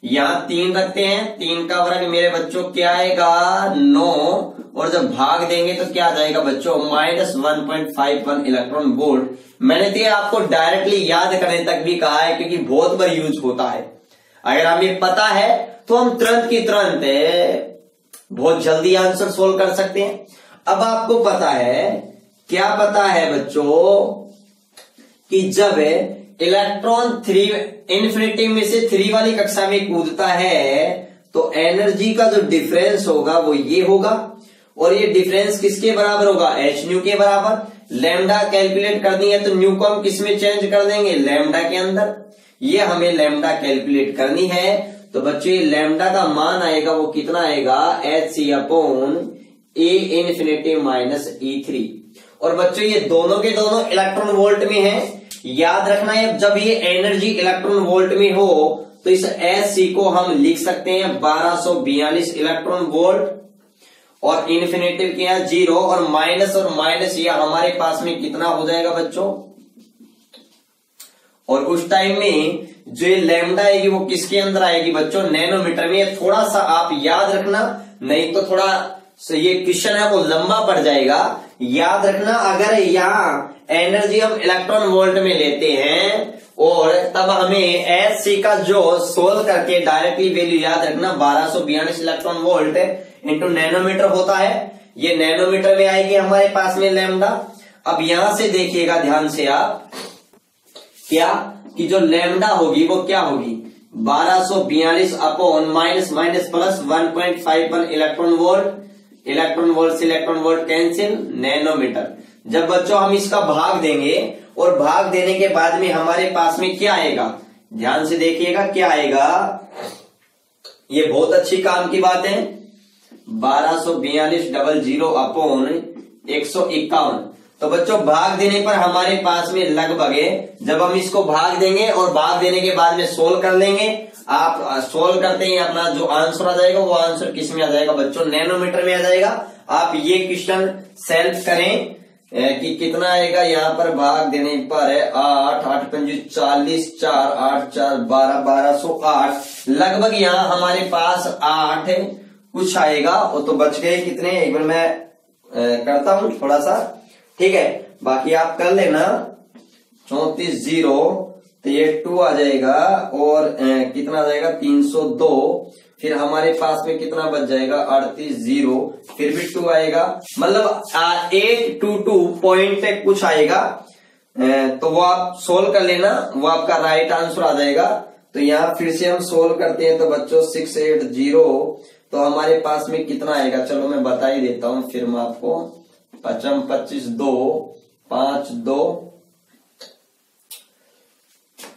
यहां 3 रखते हैं, 3 का वर्ग मेरे बच्चों क्या आएगा, 9। और जब भाग देंगे तो क्या आ जाएगा बच्चों, -1.51 इलेक्ट्रॉन वोल्ट। मैंने तो ये आपको डायरेक्टली याद करने तक भी कहा है क्योंकि बहुत बार यूज होता है। अगर हमें पता है तो हम तुरंत की तुरंत बहुत जल्दी आंसर सोल्व कर सकते हैं। अब आपको पता है, क्या पता है बच्चों, कि जब इलेक्ट्रॉन 3 इन्फिनिटी में से 3 वाली कक्षा में कूदता है तो एनर्जी का जो डिफरेंस होगा वो ये होगा। और ये डिफरेंस किसके बराबर होगा, h न्यू के बराबर। लैम्डा कैलकुलेट करनी है तो न्यू को हम किस में चेंज कर देंगे, लैम्डा के अंदर। ये हमें लैम्डा कैलकुलेट करनी है। तो बच्चों लैम्डा का मान आएगा वो कितना आएगा, hc/a इन्फिनिटी -E3। और बच्चों ये दोनों के दोनों इलेक्ट्रॉन वोल्ट में है। याद रखना है जब ये एनर्जी इलेक्ट्रॉन वोल्ट में हो तो इस hc को हम लिख सकते हैं 1242 इलेक्ट्रॉन वोल्ट। और इन्फिनिटी के यहाँ 0 और माइनस ये हमारे पास में कितना हो जाएगा बच्चों। और उस टाइम में जो लैम्डा आएगी वो किसके अंदर आएगी बच्चों, नैनोमीटर में। थोड़ा सा आप याद रखना, नहीं तो थोड़ा ये क्वेश्चन है वो लंबा पड़ जाएगा। याद रखना, अगर यहाँ एनर्जी हम इलेक्ट्रॉन वोल्ट में लेते हैं और तब हमें एच का जो सोल्व करके डायरेक्टली वैल्यू याद रखना 1242 इलेक्ट्रॉन वोल्ट इंटू नैनोमीटर होता है। ये नैनोमीटर में आएगी हमारे पास में लैम्डा। अब यहां से देखिएगा ध्यान से आप, क्या कि जो लैम्डा होगी वो क्या होगी, 1242 upon minus plus 1.51 electron volt. Electron volt से इलेक्ट्रॉन वोल्ट कैंसिल, नैनोमीटर। जब बच्चों हम इसका भाग देंगे और भाग देने के बाद में हमारे पास में क्या आएगा, ध्यान से देखिएगा क्या आएगा। ये बहुत अच्छी काम की बात है, 1242 अपॉन 151। तो बच्चों भाग देने पर हमारे पास में लगभग है, जब हम इसको भाग देंगे और भाग देने के बाद में सोल्व कर लेंगे, आप सोल्व करते ही अपना जो आंसर आ जाएगा वो आंसर किस में आ जाएगा बच्चों, नैनोमीटर में आ जाएगा। आप ये क्वेश्चन सेल्फ करें कि कितना आएगा। यहाँ पर भाग देने पर है 8 8 5 40 4 8 4 12 1208, लगभग यहाँ हमारे पास 8 कुछ आएगा। वो तो बच गए कितने, एक बार मैं करता हूं थोड़ा सा, ठीक है, बाकी आप कर लेना। 34 0, तो ये 2 आ जाएगा और कितना आ जाएगा 302। फिर हमारे पास में कितना बच जाएगा 38 0, फिर भी 2 आएगा, मतलब 822 पॉइंट कुछ आएगा। तो वो आप सोल्व कर लेना, वो आपका राइट आंसर आ जाएगा। तो यहाँ फिर से हम सोल्व करते हैं तो बच्चों 680, तो हमारे पास में कितना आएगा, चलो मैं बता ही देता हूं फिर मैं आपको। 25 2 5 2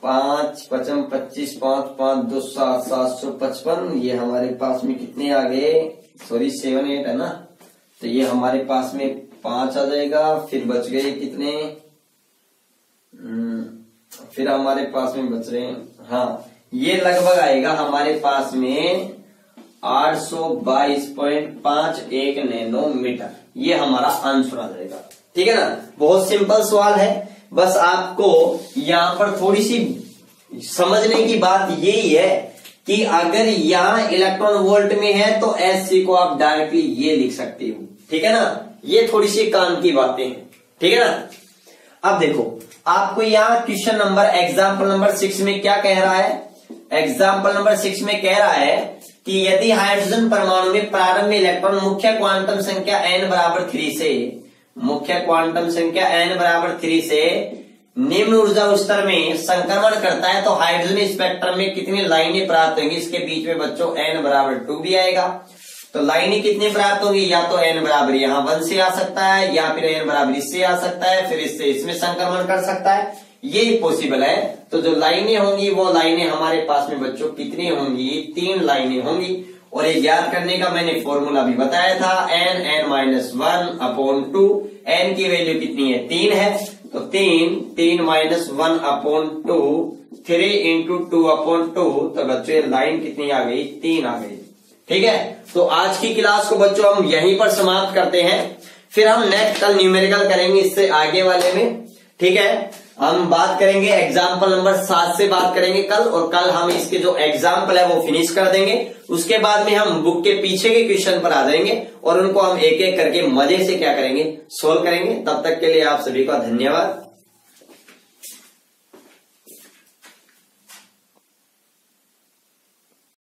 5 पचम 25 5 5 2 7 755। ये हमारे पास में कितने आ गए, सॉरी 7 8 है ना, तो ये हमारे पास में 5 आ जाएगा। फिर बच गए कितने, फिर हमारे पास में बच रहे हैं, हाँ ये लगभग आएगा हमारे पास में 822.51 नैनोमीटर। ये हमारा आंसर आ जाएगा। ठीक है ना, बहुत सिंपल सवाल है। बस आपको यहाँ पर थोड़ी सी समझने की बात यही है कि अगर यहाँ इलेक्ट्रॉन वोल्ट में है तो SC को आप डायरेक्टली ये लिख सकते हो। ठीक है ना, ये थोड़ी सी काम की बातें हैं। ठीक है ना, अब देखो आपको यहाँ क्वेश्चन नंबर एग्जाम्पल नंबर 6 में क्या कह रहा है। एग्जाम्पल नंबर 6 में कह रहा है कि यदि हाइड्रोजन परमाणु में प्रारंभ में इलेक्ट्रॉन मुख्य क्वांटम संख्या n बराबर 3 से, मुख्य क्वांटम संख्या n बराबर 3 से निम्न ऊर्जा स्तर में संक्रमण करता है तो हाइड्रोजन स्पेक्ट्रम में कितनी लाइनें प्राप्त होंगी। इसके बीच में बच्चों n बराबर 2 भी आएगा। तो लाइनें कितनी प्राप्त होंगी, या तो n बराबर यहाँ 1 से आ सकता है, या फिर n बराबर इससे आ सकता है, फिर इससे इसमें संक्रमण कर सकता है, ये पॉसिबल है। तो जो लाइनें होंगी वो लाइनें हमारे पास में बच्चों कितनी होंगी, 3 लाइनें होंगी। और ये याद करने का मैंने फॉर्मूला भी बताया था, n(n-1/2)। n की वैल्यू कितनी है, 3 है, तो 3(-1/2), 3 × 2/2। तो बच्चों ये लाइन कितनी आ गई, 3 आ गई। ठीक है, तो आज की क्लास को बच्चों हम यहीं पर समाप्त करते हैं। फिर हम नेक्स्ट कल न्यूमेरिकल करेंगे इससे आगे वाले में। ठीक है, हम बात करेंगे एग्जाम्पल नंबर 7 से बात करेंगे कल, और कल हम इसके जो एग्जाम्पल है वो फिनिश कर देंगे। उसके बाद में हम बुक के पीछे के क्वेश्चन पर आ जाएंगे और उनको हम एक एक करके मजे से क्या करेंगे, सोल्व करेंगे। तब तक के लिए आप सभी का धन्यवाद।